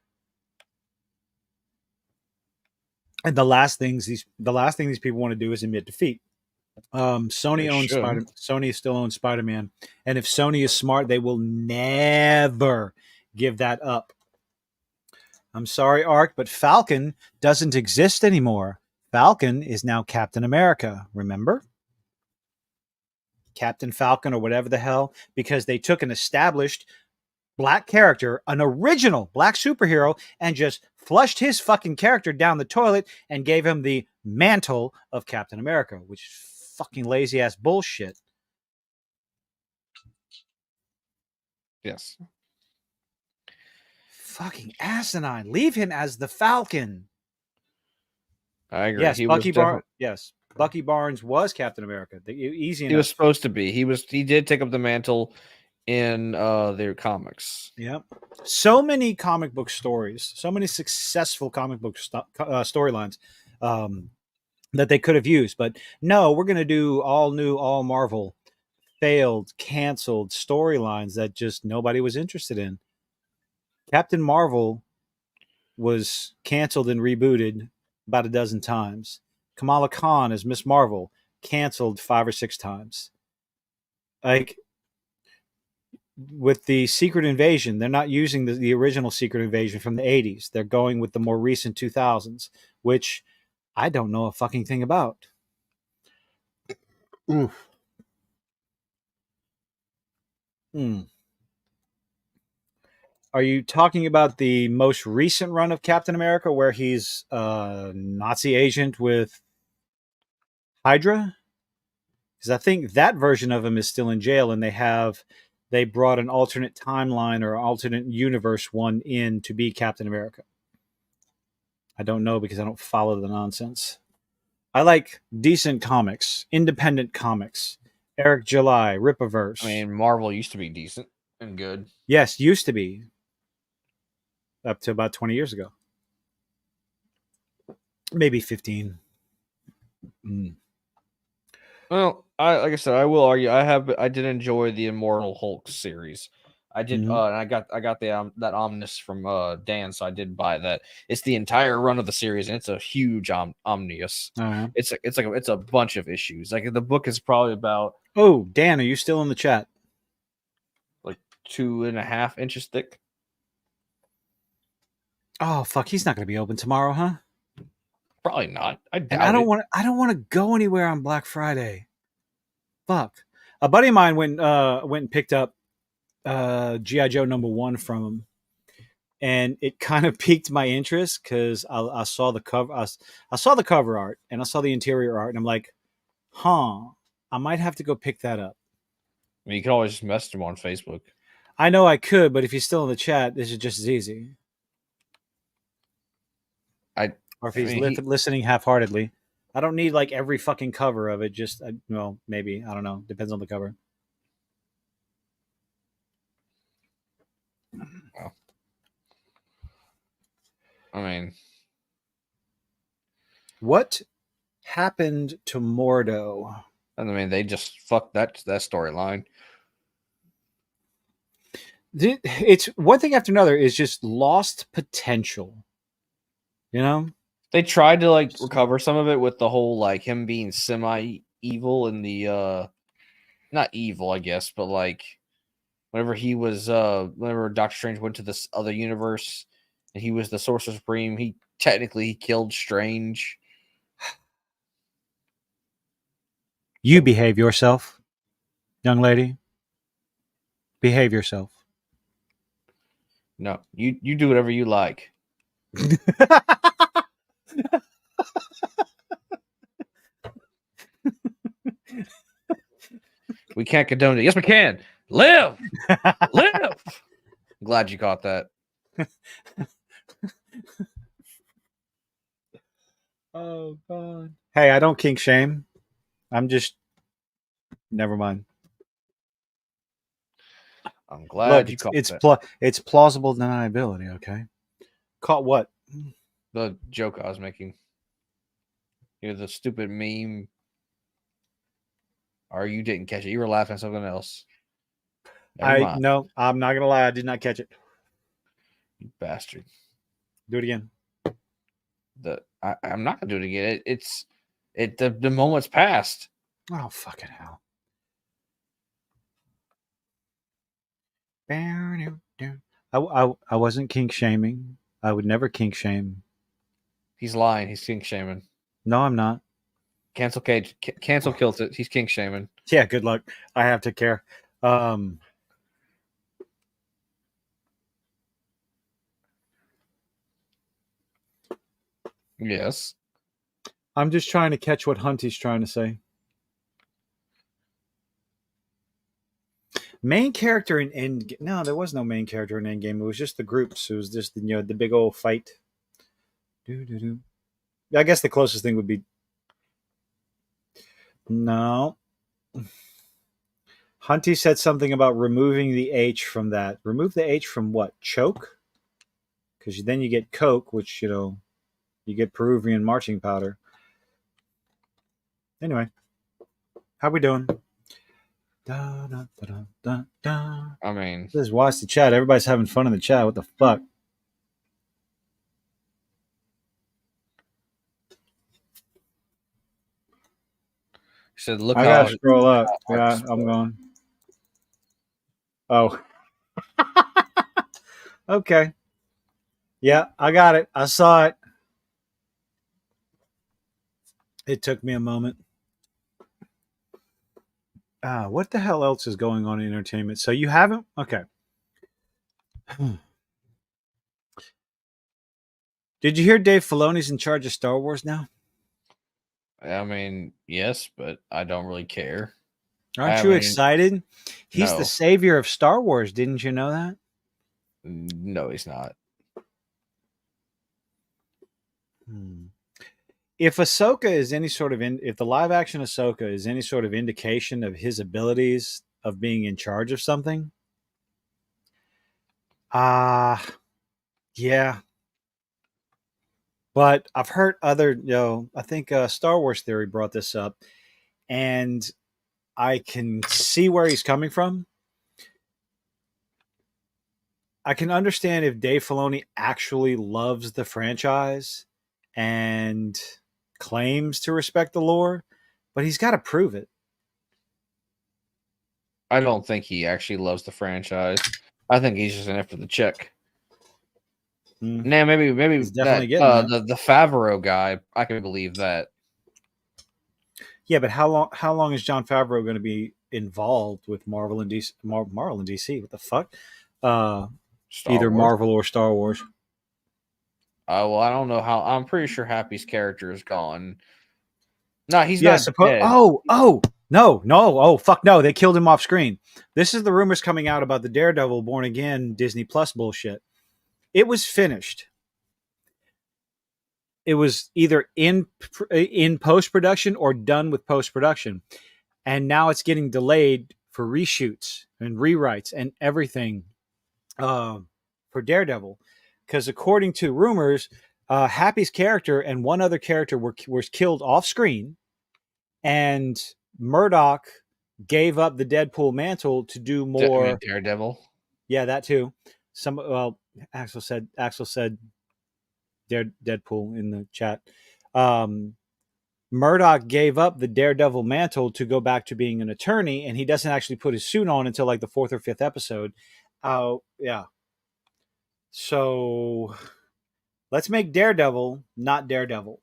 And the last thing these people want to do is admit defeat. Sony still owns Spider-Man, and if Sony is smart, they will never give that up. I'm sorry, Ark, but Falcon doesn't exist anymore. Falcon is now Captain America. Remember? Captain Falcon or whatever the hell, because they took an established black character, an original black superhero, and just flushed his fucking character down the toilet and gave him the mantle of Captain America, which is fucking lazy ass bullshit. Yes. Fucking asinine. Leave him as the Falcon. I agree. Yes, Bucky Barnes was Captain America. Easy enough. He was supposed to be. He did take up the mantle in their comics. Yep. So many comic book stories, so many successful comic book storylines that they could have used. But no, we're going to do all new, all Marvel, failed, canceled storylines that just nobody was interested in. Captain Marvel was canceled and rebooted about a dozen times. Kamala Khan as Miss Marvel, canceled 5 or 6 times. Like, with the Secret Invasion, they're not using the original Secret Invasion from the 80s. They're going with the more recent 2000s, which I don't know a fucking thing about. Oof. Are you talking about the most recent run of Captain America where he's a Nazi agent with Hydra? Because I think that version of him is still in jail, and they brought an alternate timeline or alternate universe one in to be Captain America. I don't know because I don't follow the nonsense. I like decent comics, independent comics. Eric July, Rippaverse. I mean, Marvel used to be decent and good. Yes, used to be. Up to about 20 years ago. Maybe 15. Well, like I said, I will argue. I did enjoy the Immortal Hulk series. I did, and I got that Omnibus from Dan, so I did buy that. It's the entire run of the series, and it's a huge omnibus. It's a bunch of issues. Like, the book is probably about. Oh, Dan, are you still in the chat? Like 2.5 inches thick. Oh fuck, he's not going to be open tomorrow, huh? Probably not. I don't want to go anywhere on Black Friday. fuck. A buddy of mine went and picked up G.I. Joe #1 from him, and it kind of piqued my interest because I saw the cover. I saw the cover art and I saw the interior art, and I'm like, huh, I might have to go pick that up. I mean, you can always just message him on Facebook. I know I could, but if he's still in the chat, this is just as easy. Or if he's listening half-heartedly. I don't need like every fucking cover of it. Just well, maybe, I don't know. Depends on the cover. Well, I mean, what happened to Mordo? I mean, they just fucked that storyline. It's one thing after another is just lost potential. You know? They tried to like recover some of it with the whole like him being semi-evil in the not evil, I guess, but like whenever he was whenever Doctor Strange went to this other universe and he was the Sorcerer Supreme, he technically killed Strange. You behave yourself, young lady. Behave yourself. No, you do whatever you like. We can't condone it. Yes, we can. Live. Live. I'm glad you caught that. Oh, God. Hey, I don't kink shame. I'm just... Never mind. I'm glad you caught that. It's plausible deniability, okay? Caught what? The joke I was making. You know, the stupid meme. Or you didn't catch it. You were laughing at something else. No, I'm not going to lie. I did not catch it. You bastard. Do it again. I'm not going to do it again. The moment's passed. Oh, fucking hell. I wasn't kink shaming. I would never kink shame. He's lying. He's kink shaming. No, I'm not. Cancel Cage. Cancel kills it. He's kink shaming. Yeah, good luck. I have to care. Yes. I'm just trying to catch what Hunty's trying to say. Main character in Endgame. No, there was no main character in Endgame. It was just the groups. It was just the big old fight. I guess the closest thing would be. No. Hunty said something about removing the H from that. Remove the H from what? Choke? Because then you get Coke, which, you get Peruvian marching powder. Anyway, how we doing? I mean, just watch the chat. Everybody's having fun in the chat. What the fuck? He said, "Look, I gotta scroll up." Yeah, I'm going. Oh, okay. Yeah, I got it. I saw it. It took me a moment. What the hell else is going on in entertainment? So you haven't? Okay. Did you hear Dave Filoni's in charge of Star Wars now? I mean, yes, but I don't really care. Aren't you excited? He's No. the savior of Star Wars. Didn't you know that? No, he's not. If Ahsoka is any sort of if the live action Ahsoka is any sort of indication of his abilities of being in charge of something, yeah. But I've heard other, I think Star Wars Theory brought this up, and I can see where he's coming from. I can understand if Dave Filoni actually loves the franchise and claims to respect the lore, but he's got to prove it. I don't think he actually loves the franchise. I think he's just in it for the check. Nah, maybe He's definitely that, getting the Favreau guy. I can believe that. Yeah, but how long is Jon Favreau going to be involved with Marvel and DC? Marvel and DC? What the fuck? Either Wars. Marvel or Star Wars. Well, I don't know how. I'm pretty sure Happy's character is gone. No, he's Yeah, not dead. no. Oh, fuck no. They killed him off screen. This is the rumors coming out about the Daredevil Born Again Disney Plus bullshit. It was finished. It was either in post-production or done with post-production. And now it's getting delayed for reshoots and rewrites and everything for Daredevil. Because according to rumors, Happy's character and one other character were killed off screen, and Murdoch gave up the Deadpool mantle to do more. Daredevil. Yeah, that too. Axel said Deadpool in the chat. Murdoch gave up the Daredevil mantle to go back to being an attorney, and he doesn't actually put his suit on until like the 4th or 5th episode. Yeah. So let's make Daredevil not Daredevil.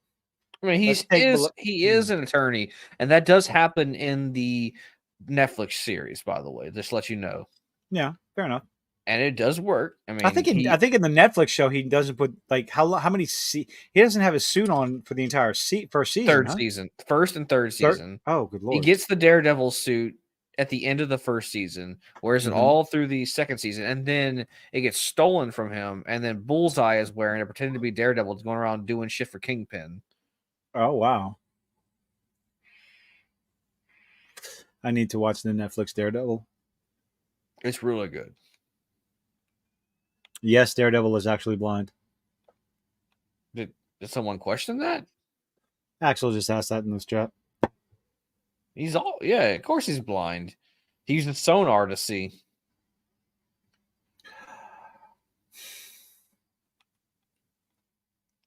I mean, he is an attorney, and that does happen in the Netflix series, by the way. Just to let you know. Yeah, fair enough. And it does work. I mean, I think in the Netflix show he doesn't put like how many he doesn't have his suit on for the entire first season. First and third season. Oh, good lord! He gets the Daredevil suit at the end of the first season, wears it all through the second season, and then it gets stolen from him, and then Bullseye is wearing it, pretending to be Daredevil, going around doing shit for Kingpin. Oh wow! I need to watch the Netflix Daredevil. It's really good. Yes, Daredevil is actually blind. Did someone question that? Axel just asked that in this chat. Of course he's blind. He uses sonar to see.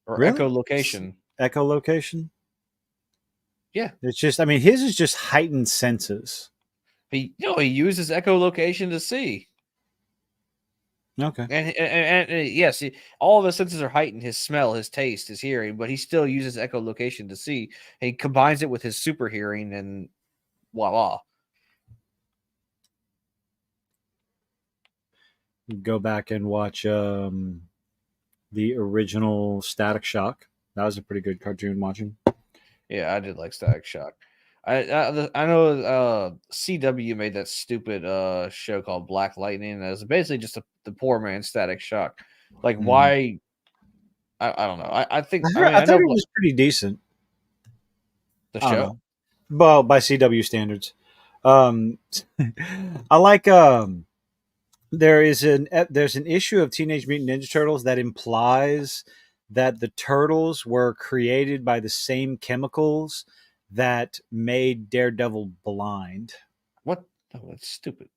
Or really? echolocation. Echolocation? Yeah. It's just, I mean, his is just heightened senses. He uses echolocation to see. Okay. And yes, all of his senses are heightened: his smell, his taste, his hearing, but he still uses echolocation to see. He combines it with his super hearing, and voila. Go back and watch the original Static Shock. That was a pretty good cartoon watching. Yeah, I did like Static Shock. I know CW made that stupid show called Black Lightning. It was basically just the poor man's Static Shock. Like, why? I don't know. I think I thought it was pretty decent. The show, well, by CW standards, I like. There's an issue of Teenage Mutant Ninja Turtles that implies that the turtles were created by the same chemicals that made Daredevil blind. What? Oh, that's stupid.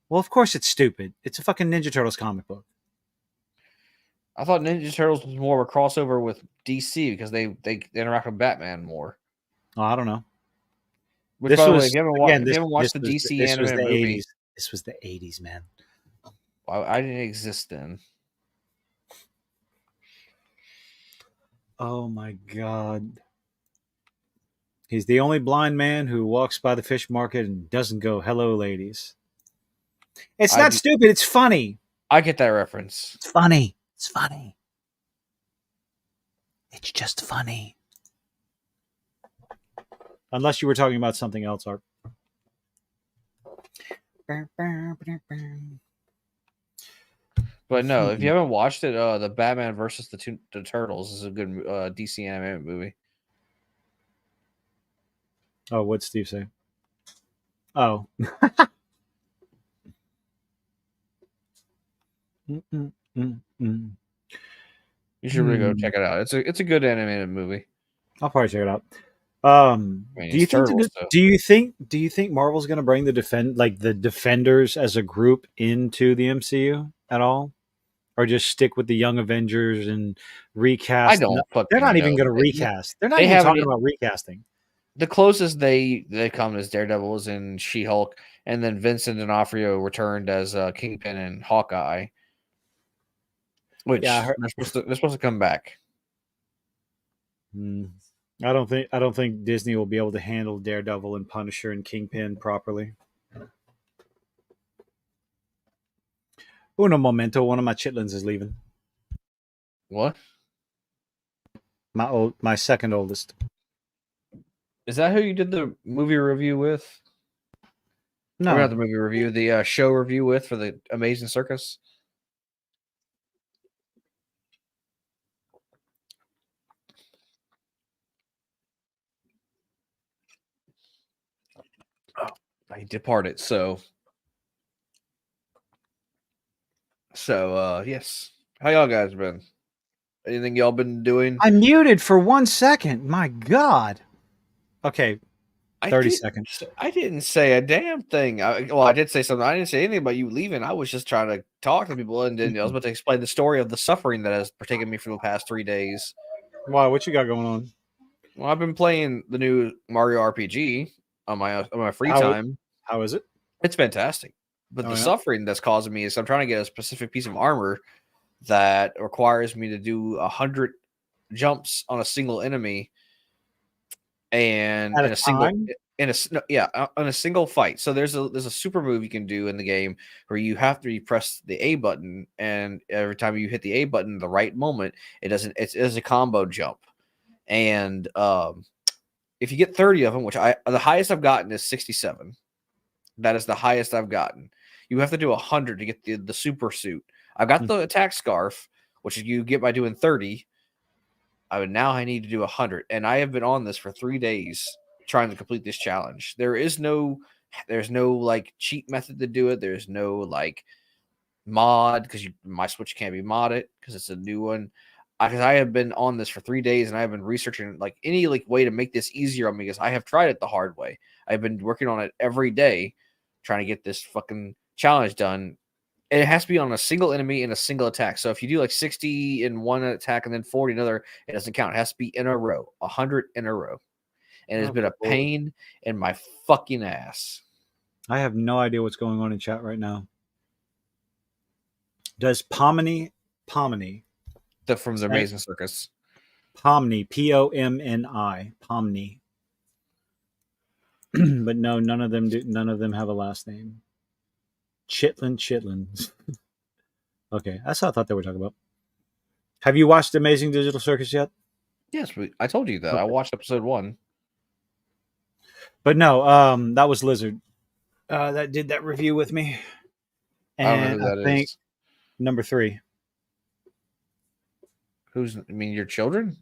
Well, of course it's stupid. It's a fucking Ninja Turtles comic book. I thought Ninja Turtles was more of a crossover with DC because they interact with Batman more. Oh, I don't know. Which, by the way, if you haven't watched the DC animated movie, this was the 80s, man. I didn't exist then. Oh my god. He's the only blind man who walks by the fish market and doesn't go, "Hello, ladies." It's not stupid. It's funny. I get that reference. It's funny. It's funny. It's just funny. Unless you were talking about something else, Art. But no, if you haven't watched it, the Batman versus the Turtles is a good DC animated movie. Oh, what'd Steve say? Oh. You should really go check it out. It's a good animated movie. I'll probably check it out. Do you think Marvel's going to bring the Defenders as a group into the MCU at all, or just stick with the Young Avengers and recast? I don't. They're not even going to recast. They're not even talking about recasting. The closest they come as Daredevil is in She-Hulk, and then Vincent D'Onofrio returned as Kingpin and Hawkeye, which they're supposed to come back. I don't think Disney will be able to handle Daredevil and Punisher and Kingpin properly. Uno momento, one of my chitlins is leaving. What? My second oldest. Is that who you did the movie review with? No, Or not the movie review, the show review with for the Amazing Circus. Oh, he departed. So yes. How y'all guys been? Anything y'all been doing? I muted for 1 second. My God. Okay, 30 seconds. I didn't say a damn thing. I did say something. I didn't say anything about you leaving. I was just trying to talk to people, and then I was about to explain the story of the suffering that has taken me for the past 3 days. Wow, what you got going on? Well, I've been playing the new Mario RPG on my free time. How is it? It's fantastic. But the suffering that's causing me is I'm trying to get a specific piece of armor that requires me to do 100 jumps on a single enemy, and At a time? on a single fight. So there's a super move you can do in the game where you have to press the A button, and every time you hit the A button at the right moment, it's a combo jump. And if you get 30 of them, which the highest I've gotten is 67. That is the highest I've gotten. You have to do 100 to get the super suit. I've got the attack scarf, which you get by doing 30. Now I need to do 100, and I have been on this for 3 days trying to complete this challenge. There's no like cheat method to do it. There's no like mod because my Switch can't be modded because it's a new one. Because I have been on this for 3 days, and I have been researching like any like way to make this easier on me because I have tried it the hard way. I've been working on it every day, trying to get this fucking challenge done. And it has to be on a single enemy in a single attack. So if you do like 60 in one attack and then 40 in another, it doesn't count. It has to be in a row, 100 in a row. And it's been a pain in my fucking ass. I have no idea what's going on in chat right now. Does Pomni from the Amazing Circus? Pomni, Pomni, Pomni. But no, none of them have a last name. Chitlins. Okay, that's what I thought they were talking about. Have you watched Amazing Digital Circus yet? Yes, I told you that. Okay. I watched episode 1. But no, that was Lizard that did that review with me. And I don't know who that is. Number 3. Your children?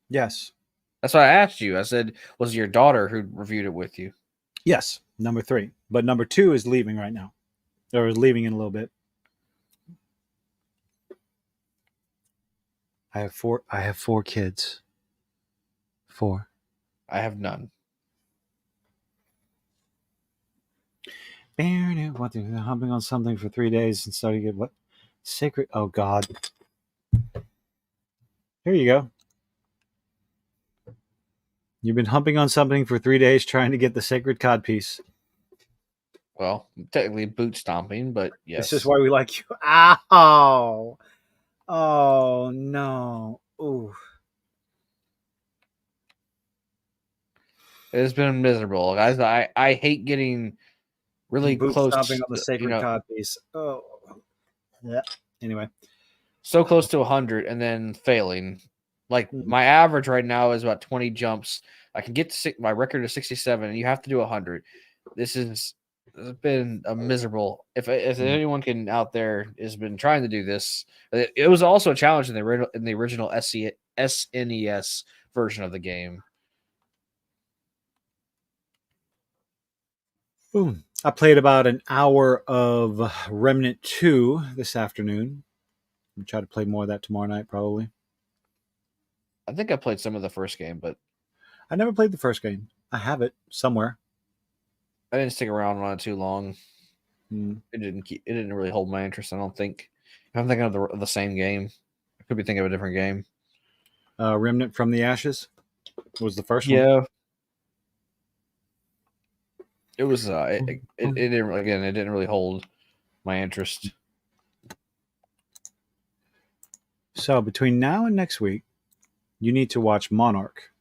Yes. That's what I asked you. I said, was it your daughter who reviewed it with you? Yes, number 3. But number 2 is leaving right now. Or is leaving in a little bit. I have 4 kids. 4. I have none. Humping on something for 3 days and starting to get what? Sacred. Oh, God. Here you go. You've been humping on something for 3 days trying to get the sacred codpiece. Well, technically boot stomping, but yes. This is why we like you. Ow! Oh, no. Ooh. It has been miserable, guys. I hate getting really boot close stomping on the sacred codpiece. Oh. Yeah. Anyway. So close to 100 and then failing. Like my average right now is about 20 jumps. I can get to my record is 67, and you have to do 100. This has been a miserable. If anyone out there has been trying to do this, it was also a challenge in the original SNES version of the game. Boom. I played about an hour of Remnant 2 this afternoon. I'll try to play more of that tomorrow night, probably. I think I played some of the first game, but I never played the first game. I have it somewhere. I didn't stick around on it too long. It didn't really hold my interest. I don't think. If I'm thinking of the same game, I could be thinking of a different game. Remnant from the Ashes was the first one. Yeah. It was. It didn't really hold my interest. So between now and next week, you need to watch Monarch,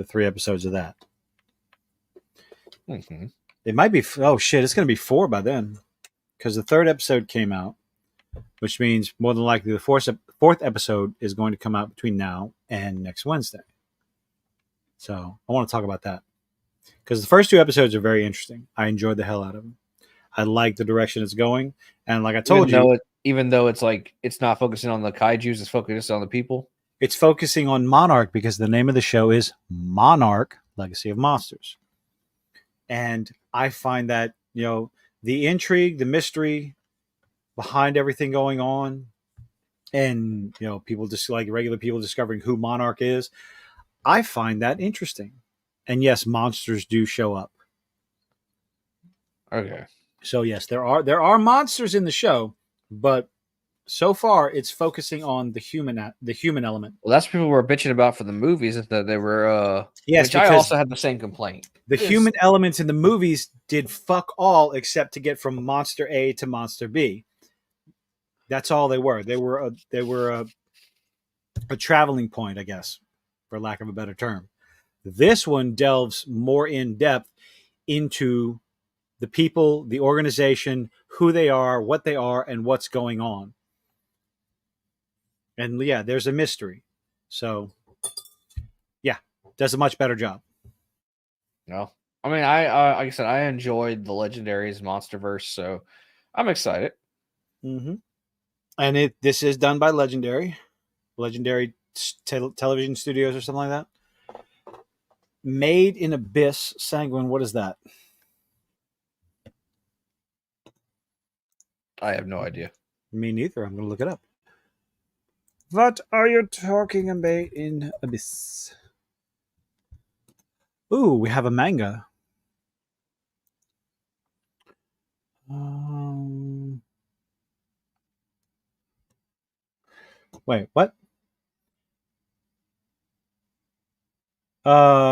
the 3 episodes of that. Mm-hmm. It might be. Oh shit! It's going to be 4 by then, because the 3rd episode came out, which means more than likely the 4th episode is going to come out between now and next Wednesday. So I want to talk about that because the first 2 episodes are very interesting. I enjoyed the hell out of them. I like the direction it's going, and like I told you, even though it's like it's not focusing on the kaijus, it's focused on the people. It's focusing on Monarch because the name of the show is Monarch: Legacy of Monsters. And I find that, the intrigue, the mystery behind everything going on, and, people just like regular people discovering who Monarch is, I find that interesting. And yes, monsters do show up. Okay. So yes, there are monsters in the show, but so far it's focusing on the human element. Well, that's what people were bitching about for the movies, is that they were yes, which I also had the same complaint. The human elements in the movies did fuck all except to get from monster A to monster B. That's all they were. They were a traveling point, I guess, for lack of a better term. This one delves more in depth into the people, the organization, who they are, what they are, and what's going on. And yeah, there's a mystery. So yeah, does a much better job. No, I mean, like I said, I enjoyed the Legendaries Monsterverse, so I'm excited. Mm-hmm. And this is done by Legendary Television Studios or something like that. Made in Abyss Sanguine. What is that? I have no idea. Me neither. I'm going to look it up. What are you talking about in Abyss? Ooh, we have a manga. Wait, what? ARC.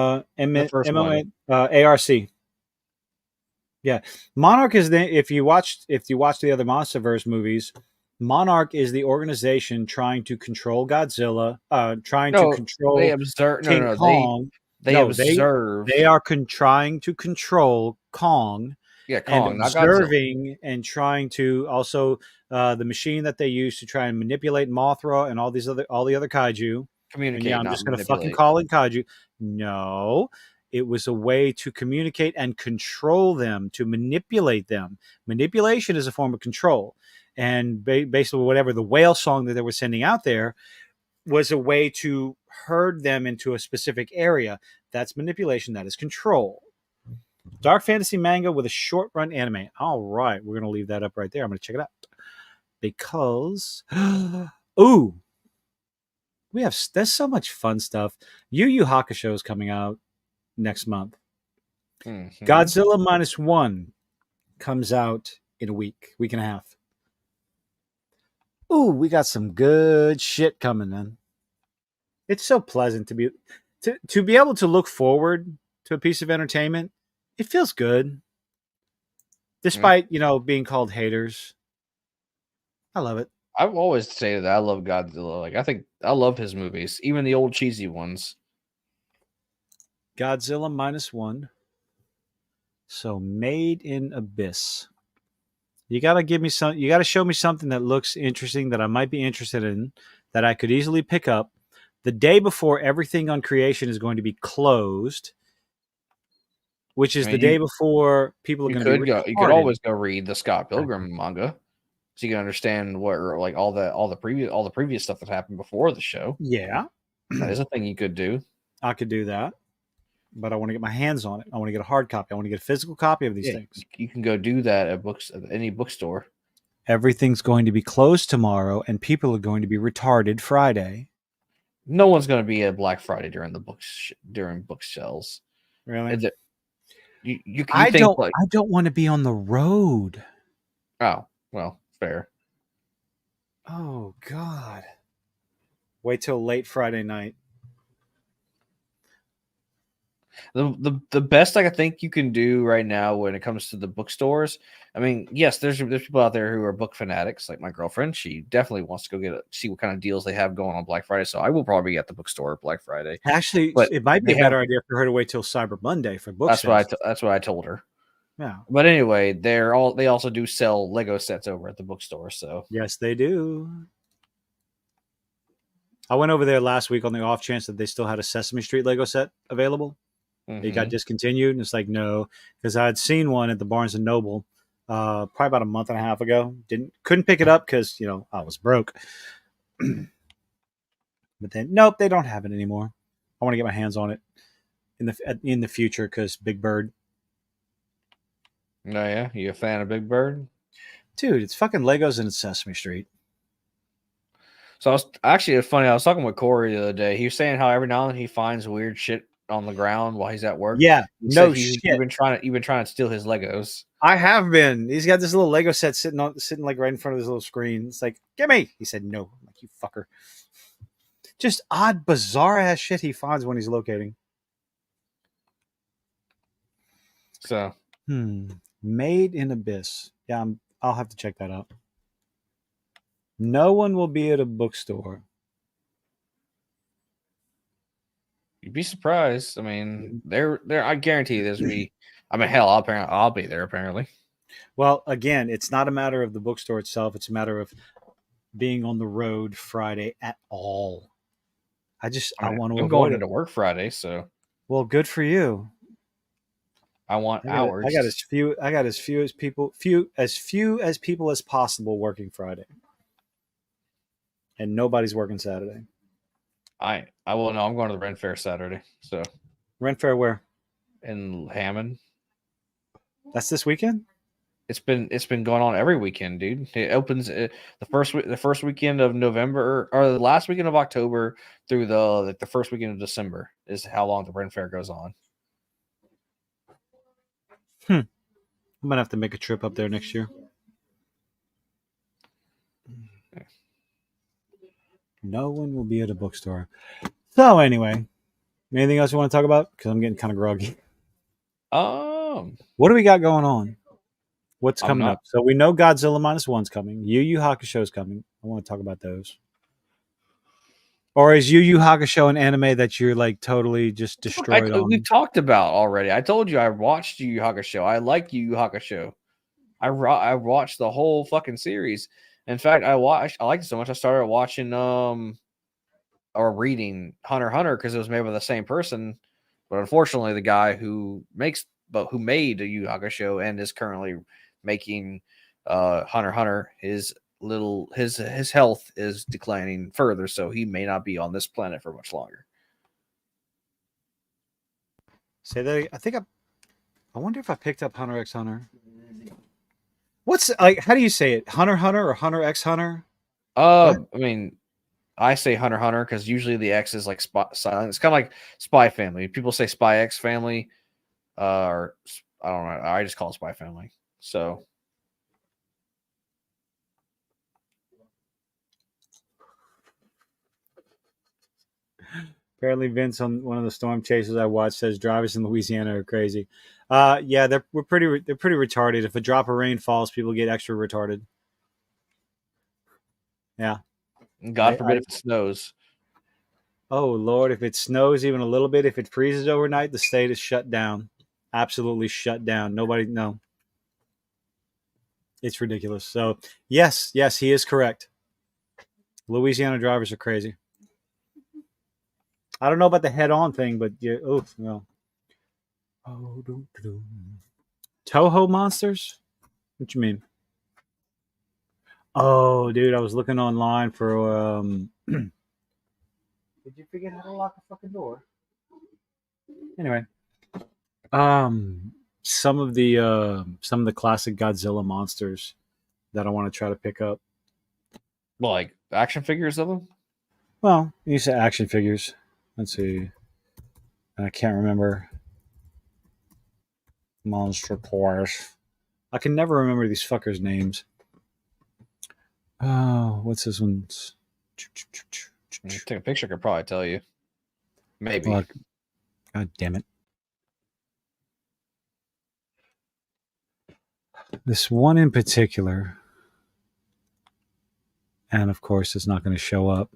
Yeah, Monarch is if you watch the other MonsterVerse movies, Monarch is the organization trying to control Godzilla, trying to control King Kong. They are trying to control Kong. Yeah, Kong, and observing and trying to also the machine that they use to try and manipulate Mothra and all the other kaiju. Communicate. I'm just going to fucking call it kaiju. No, it was a way to communicate and control them, to manipulate them. Manipulation is a form of control, and basically whatever the whale song that they were sending out there was a way to herd them into a specific area. That's manipulation. That is control. Dark fantasy manga with a short run anime. All right, we're gonna leave that up right there. I'm gonna check it out because, ooh, there's so much fun stuff. Yu Yu Hakusho is coming out next month. Mm-hmm. Godzilla -1 comes out in a week and a half. Ooh, we got some good shit coming in. It's so pleasant to be able to look forward to a piece of entertainment. It feels good. Despite, being called haters. I love it. I've always said that I love Godzilla. Like, I think I love his movies, even the old cheesy ones. Godzilla -1. So Made in Abyss. You got to show me something that looks interesting that I might be interested in, that I could easily pick up the day before everything on Creation is going to be closed. Which is the day before people are going to be retarded. You could always go read the Scott Pilgrim manga, so you can understand what, like, all the previous stuff that happened before the show. Yeah, that is a thing you could do. I could do that, but I want to get my hands on it. I want to get a hard copy. I want to get a physical copy of these things. You can go do that at any bookstore. Everything's going to be closed tomorrow, and people are going to be retarded Friday. No one's going to be at Black Friday during book sales. Really? I don't want to be on the road. Oh, well, fair. Oh, God. Wait till late Friday night. The best I think you can do right now when it comes to the bookstores. I mean, yes, there's people out there who are book fanatics, like my girlfriend. She definitely wants to go see what kind of deals they have going on Black Friday. So I will probably be at the bookstore Black Friday. Actually, But it might be a they have- better idea for her to wait till Cyber Monday for book That's sales. that's what I told her. Yeah. But anyway, they also do sell Lego sets over at the bookstore. So Yes, they do. I went over there last week on the off chance that they still had a Sesame Street Lego set available. It got discontinued, and it's like, no, because I had seen one at the Barnes and Noble probably about a month and a half ago. Couldn't pick it up because I was broke. But then nope, they don't have it anymore. I want to get my hands on it in the future because Big Bird. No, yeah, you a fan of Big Bird? Dude, it's fucking Legos and it's Sesame Street. So it's funny. I was talking with Corey the other day. He was saying how every now and then he finds weird shit on the ground while he's at work. Yeah, He no said shit. You've been trying to steal his Legos. I have been. He's got this little Lego set sitting like right in front of his little screen. It's like, get me. He said no. I'm like, you fucker. Just odd, bizarre ass shit he finds when he's locating. So Made in Abyss. Yeah, I'll have to check that out. No one will be at a bookstore. You'd be surprised. I mean, there. I guarantee there's me. I mean, hell, I'll be there apparently. Well, again, it's not a matter of the bookstore itself. It's a matter of being on the road Friday at all. I want to. I'm going into work Friday, so. Well, good for you. I want hours. I got as few as people as possible working Friday, and nobody's working Saturday. I will know. I'm going to the Rent Fair Saturday. So. Rent Fair where? In Hammond. That's this weekend. It's been going on every weekend, dude. It opens the first weekend of November or the last weekend of October through the first weekend of December is how long the Rent Fair goes on. I'm gonna have to make a trip up there next year. No one will be at a bookstore. So anyway, anything else you want to talk about? Because I'm getting kind of groggy. What do we got going on? What's coming up? So we know Godzilla -1's coming. Yu Yu Hakusho's coming. I want to talk about those. Or is Yu Yu Hakusho an anime that you're like totally just destroyed on? We talked about already. I told you I watched Yu Yu Hakusho. I like Yu Yu Hakusho. I watched the whole fucking series. In fact, I liked it so much I started watching or reading Hunter x Hunter because it was made by the same person. But unfortunately, the guy who made Yu Yu Hakusho and is currently making Hunter x Hunter, his health is declining further, so he may not be on this planet for much longer. Say that. I wonder if I picked up Hunter x Hunter. What's like? How do you say it? Hunter x Hunter or Hunter x Hunter? I mean, I say Hunter x Hunter because usually the X is like silent. It's kind of like Spy Family. People say Spy X Family, or I don't know. I just call it Spy Family. So. Apparently, Vince on one of the storm chases I watched says drivers in Louisiana are crazy. Yeah, they're pretty retarded. If a drop of rain falls, people get extra retarded. Yeah. God forbid if it snows. Oh Lord, if it snows even a little bit, if it freezes overnight, the state is shut down. Absolutely shut down. No. It's ridiculous. So yes, he is correct. Louisiana drivers are crazy. I don't know about the head-on thing, but yeah. Oh no. Toho monsters? What you mean? Oh, dude, I was looking online for. Did you forget how to lock a fucking door? Anyway, some of the classic Godzilla monsters that I want to try to pick up. Like action figures of them? Well, you say action figures. Let's see. I can't remember. Monster toys. I can never remember these fuckers' names. Oh, what's this one's? Take a picture. I could probably tell you. Maybe. God damn it. This one in particular, and of course, it's not going to show up.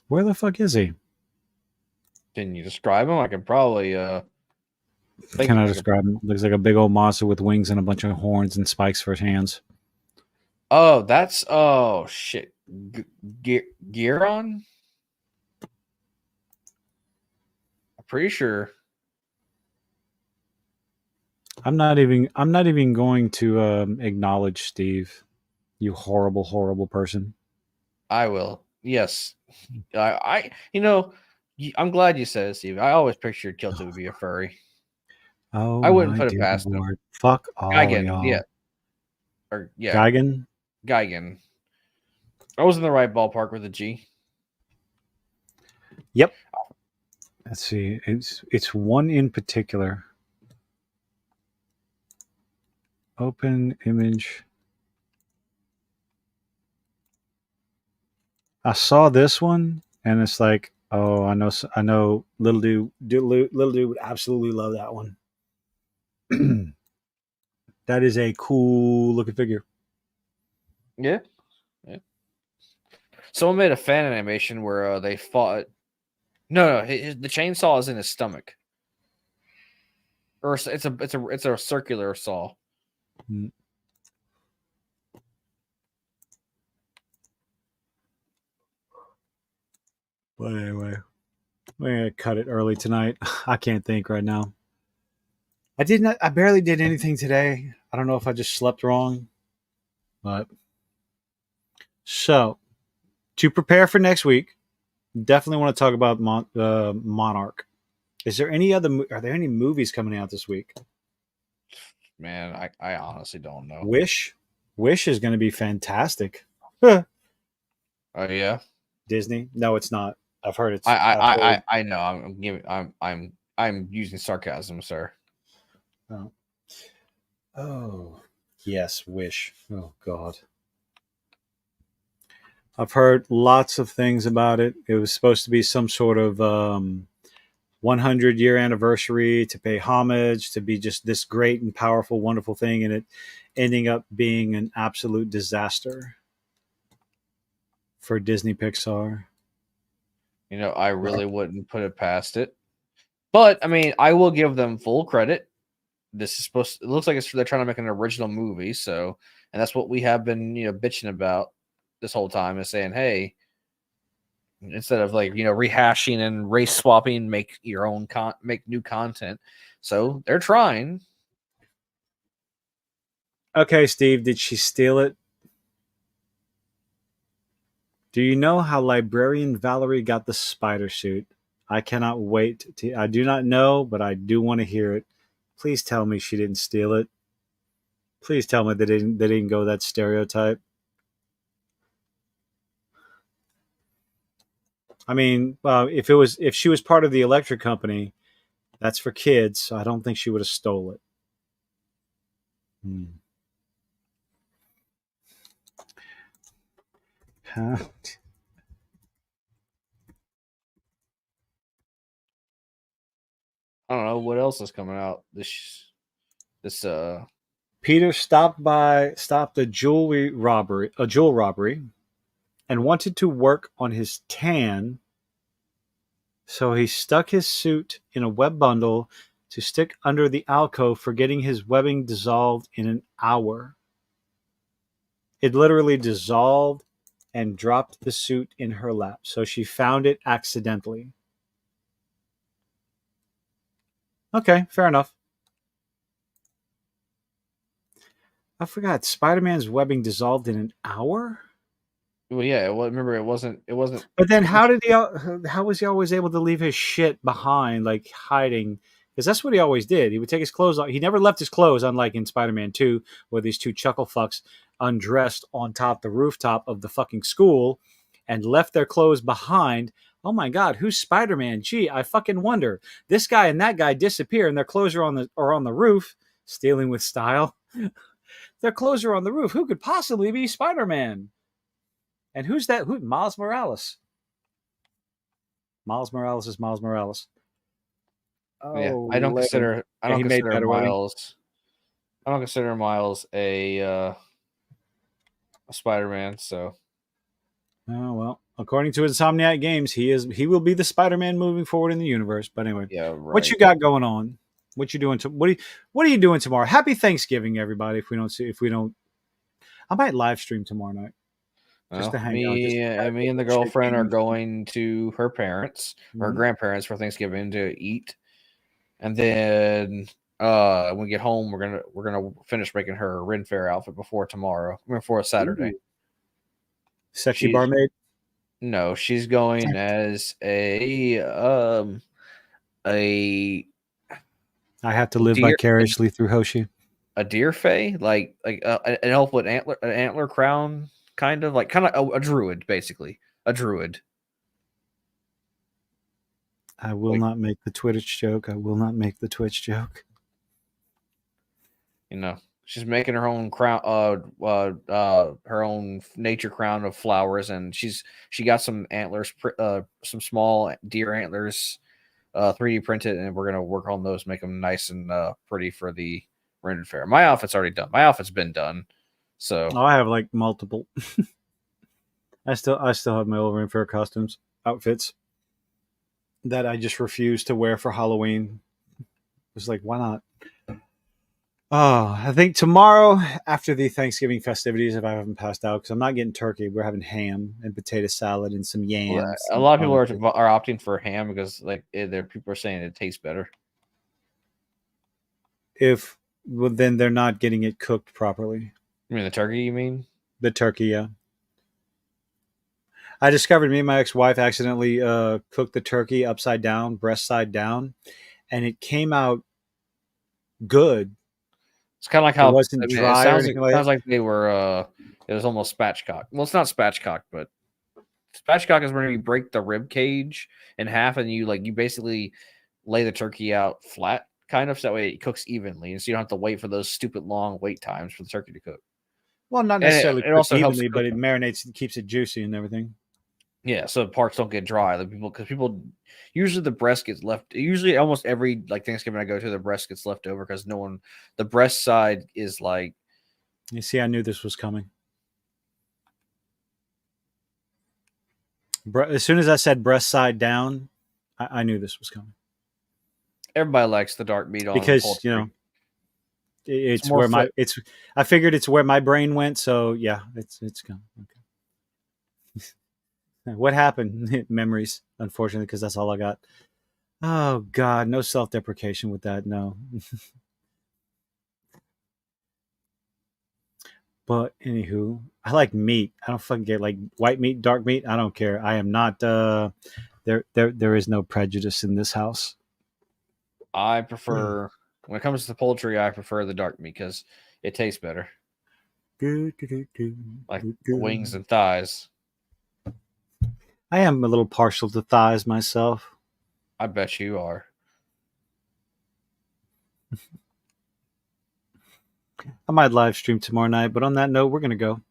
Where the fuck is he? Can you describe him? I can probably. Can I describe him? Looks like a big old monster with wings and a bunch of horns and spikes for his hands. Oh, that's shit. Giron? I'm pretty sure. I'm not even going to acknowledge Steve. You horrible, horrible person. I will. Yes. I I'm glad you said it, Steve. I always pictured Kilton would be a furry. Oh, I wouldn't my put it dear past him. Lord. Fuck all Gigan, y'all. yeah. Or yeah. Gigan? Gigan. I was in the right ballpark with a G. Yep. Let's see. It's one in particular. Open image. I saw this one, and it's like, oh, I know. Little dude would absolutely love that one. That is a cool looking figure. Yeah. Someone made a fan animation where they fought. No, the chainsaw is in his stomach, or it's a circular saw. But anyway, we're gonna cut it early tonight. I can't think right now. I barely did anything today. I don't know if I just slept wrong, but so to prepare for next week, definitely want to talk about Monarch. Are there any movies coming out this week? Man, I honestly don't know. Wish is going to be fantastic. Oh yeah, Disney? No, it's not. I've heard it's. I know. I'm using sarcasm, sir. Oh, yes, Wish. Oh God. I've heard lots of things about it. It was supposed to be some sort of 100-year anniversary to pay homage, to be just this great and powerful, wonderful thing, and it ending up being an absolute disaster for Disney Pixar. I really wouldn't put it past it. But I mean, I will give them full credit. This is it looks like they're trying to make an original movie, and that's what we have been, bitching about this whole time, is saying, hey, instead of rehashing and race swapping, make your own make new content. So they're trying. Okay, Steve, did she steal it? Do you know how Librarian Valerie got the spider suit? I cannot wait I do not know, but I do want to hear it. Please tell me she didn't steal it. Please tell me they didn't go that stereotype. I mean, if she was part of the electric company, that's for kids, so I don't think she would have stole it. I don't know what else is coming out this Peter stopped a jewel robbery and wanted to work on his tan, so he stuck his suit in a web bundle to stick under the alcove, forgetting his webbing dissolved in an hour. It literally dissolved and dropped the suit in her lap, so she found it accidentally. Okay, fair enough. I forgot, Spider-Man's webbing dissolved in an hour? Well, yeah. Well, remember, it wasn't. But then, how was he always able to leave his shit behind, like hiding? Because that's what he always did. He would take his clothes off. He never left his clothes, unlike in Spider-Man 2, where these two chuckle fucks undressed on the rooftop of the fucking school and left their clothes behind. Oh my God, who's Spider-Man? Gee, I fucking wonder. This guy and that guy disappear, and their clothes are on the roof, stealing with style. Their clothes are on the roof. Who could possibly be Spider-Man? And who's that? Miles Morales. Miles Morales is Miles Morales. Yeah, Oh, I don't Lord. consider Yeah, he made better, wasn't he? Miles. I don't consider Miles a Spider-Man. So Oh well, according to Insomniac Games, he will be the Spider-Man moving forward in the universe. But anyway, yeah, what you right. got going on? What you doing? What are you doing tomorrow? Happy Thanksgiving, everybody! If we don't, I might live stream tomorrow night just Well, to hang out. me and the girlfriend are going to her parents or her grandparents for Thanksgiving to eat, and then when we get home, we're gonna finish making her Ren Fair outfit before tomorrow. Before Saturday. Ooh. Sexy She's- barmaid. No, she's going as a I have to live deer- vicariously through Hoshi. a deer fae, like an elf with an antler crown, kind of a druid, basically a druid. I will not make the Twitch joke. I will not make the Twitch joke. You know, she's making her own crown, her own nature crown of flowers, and she got some antlers, some small deer antlers, 3D printed, and we're gonna work on those, make them nice and pretty for the rendered fair. My outfit's already done. My outfit's been done. So I have like multiple. I still have my old Ren Fair costumes, outfits that I just refuse to wear for Halloween. It's like, why not? Oh, I think tomorrow after the Thanksgiving festivities, if I haven't passed out, because I'm not getting turkey, we're having ham and potato salad and some yams. a lot of people are opting for ham because people are saying it tastes better. Then they're not getting it cooked properly. You mean the turkey? You mean the turkey? Yeah. I discovered me and my ex-wife accidentally cooked the turkey upside down, breast side down, and it came out good. It's kind of like how it wasn't dry. It sounds like they were. It was almost spatchcock. Well, it's not spatchcock, but spatchcock is when you break the rib cage in half and you basically lay the turkey out flat, kind of, so that way it cooks evenly, and so you don't have to wait for those stupid long wait times for the turkey to cook. Well, not necessarily it also evenly, helps but it marinates and keeps it juicy and everything. Yeah, so parts don't get dry. Because people usually the breast gets left. Usually, almost every Thanksgiving I go to, the breast gets left over because the breast side is like. You see, I knew this was coming. As soon as I said breast side down, I knew this was coming. Everybody likes the dark meat on because poultry. It's where I figured it's where my brain went. So yeah, it's coming. Okay. What happened? Memories, unfortunately, because that's all I got. Oh God, no self-deprecation with that. No. But anywho, I like meat. I don't fucking get white meat, dark meat. I don't care. I am not. There is no prejudice in this house. I prefer when it comes to poultry. I prefer the dark meat because it tastes better. Like wings and thighs. I am a little partial to thighs myself. I bet you are. I might live stream tomorrow night, but on that note, we're gonna go.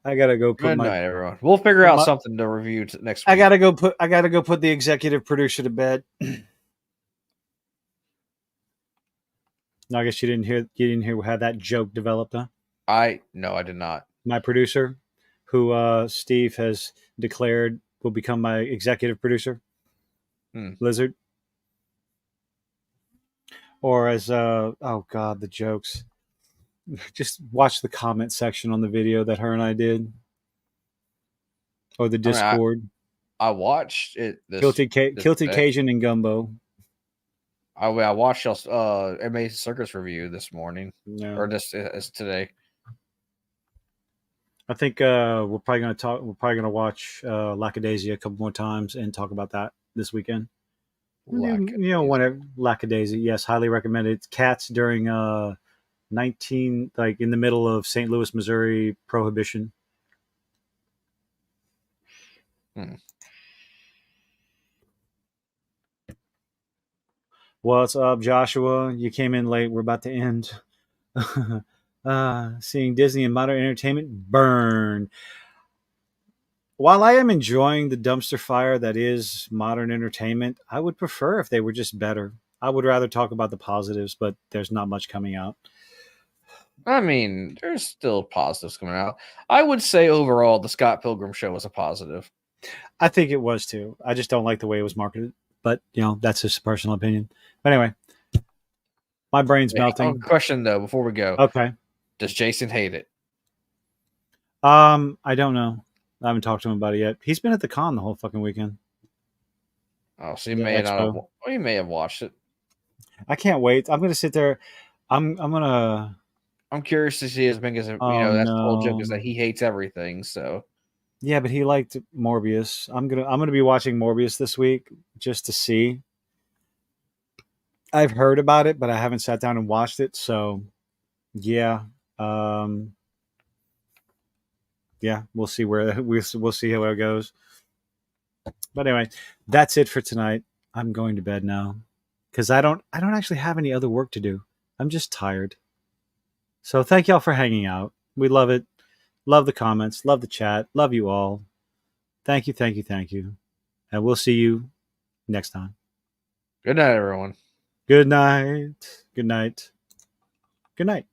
I gotta go put Good night, everyone. We'll figure out something to review next week. I gotta go put the executive producer to bed. No, I guess you didn't hear how that joke developed, huh? No, I did not. My producer, who Steve has declared will become my executive producer, Lizard. Or as oh God, the jokes. Just watch the comment section on the video that her and I did, or the Discord. I watched it. Guilty Cajun and Gumbo. I watched y'all's MA Circus review this morning, or just today. I think we're probably going to talk. We're probably going to watch Lackadaisy a couple more times and talk about that this weekend. Whatever. Lackadaisy, yes, highly recommended. It's cats during in the middle of St. Louis, Missouri Prohibition. What's up, Joshua? You came in late. We're about to end. Seeing Disney and modern entertainment burn. While I am enjoying the dumpster fire that is modern entertainment, I would prefer if they were just better. I would rather talk about the positives, but there's not much coming out. I mean, there's still positives coming out. I would say overall, the Scott Pilgrim show was a positive. I think it was too. I just don't like the way it was marketed. But, that's just a personal opinion. But anyway, my brain's melting. Question, though, before we go. Okay. Does Jason hate it? I don't know. I haven't talked to him about it yet. He's been at the con the whole fucking weekend. Oh, so he may not have. Well, he may have watched it. I can't wait. I'm gonna sit there. I'm curious to see as big as that's the whole joke is that he hates everything. So yeah, but he liked Morbius. I'm gonna be watching Morbius this week just to see. I've heard about it, but I haven't sat down and watched it. So yeah. Yeah, we'll see we'll see how it goes. But anyway, that's it for tonight. I'm going to bed now because I don't actually have any other work to do. I'm just tired. So thank y'all for hanging out. We love it. Love the comments. Love the chat. Love you all. Thank you. And we'll see you next time. Good night, everyone. Good night. Good night. Good night.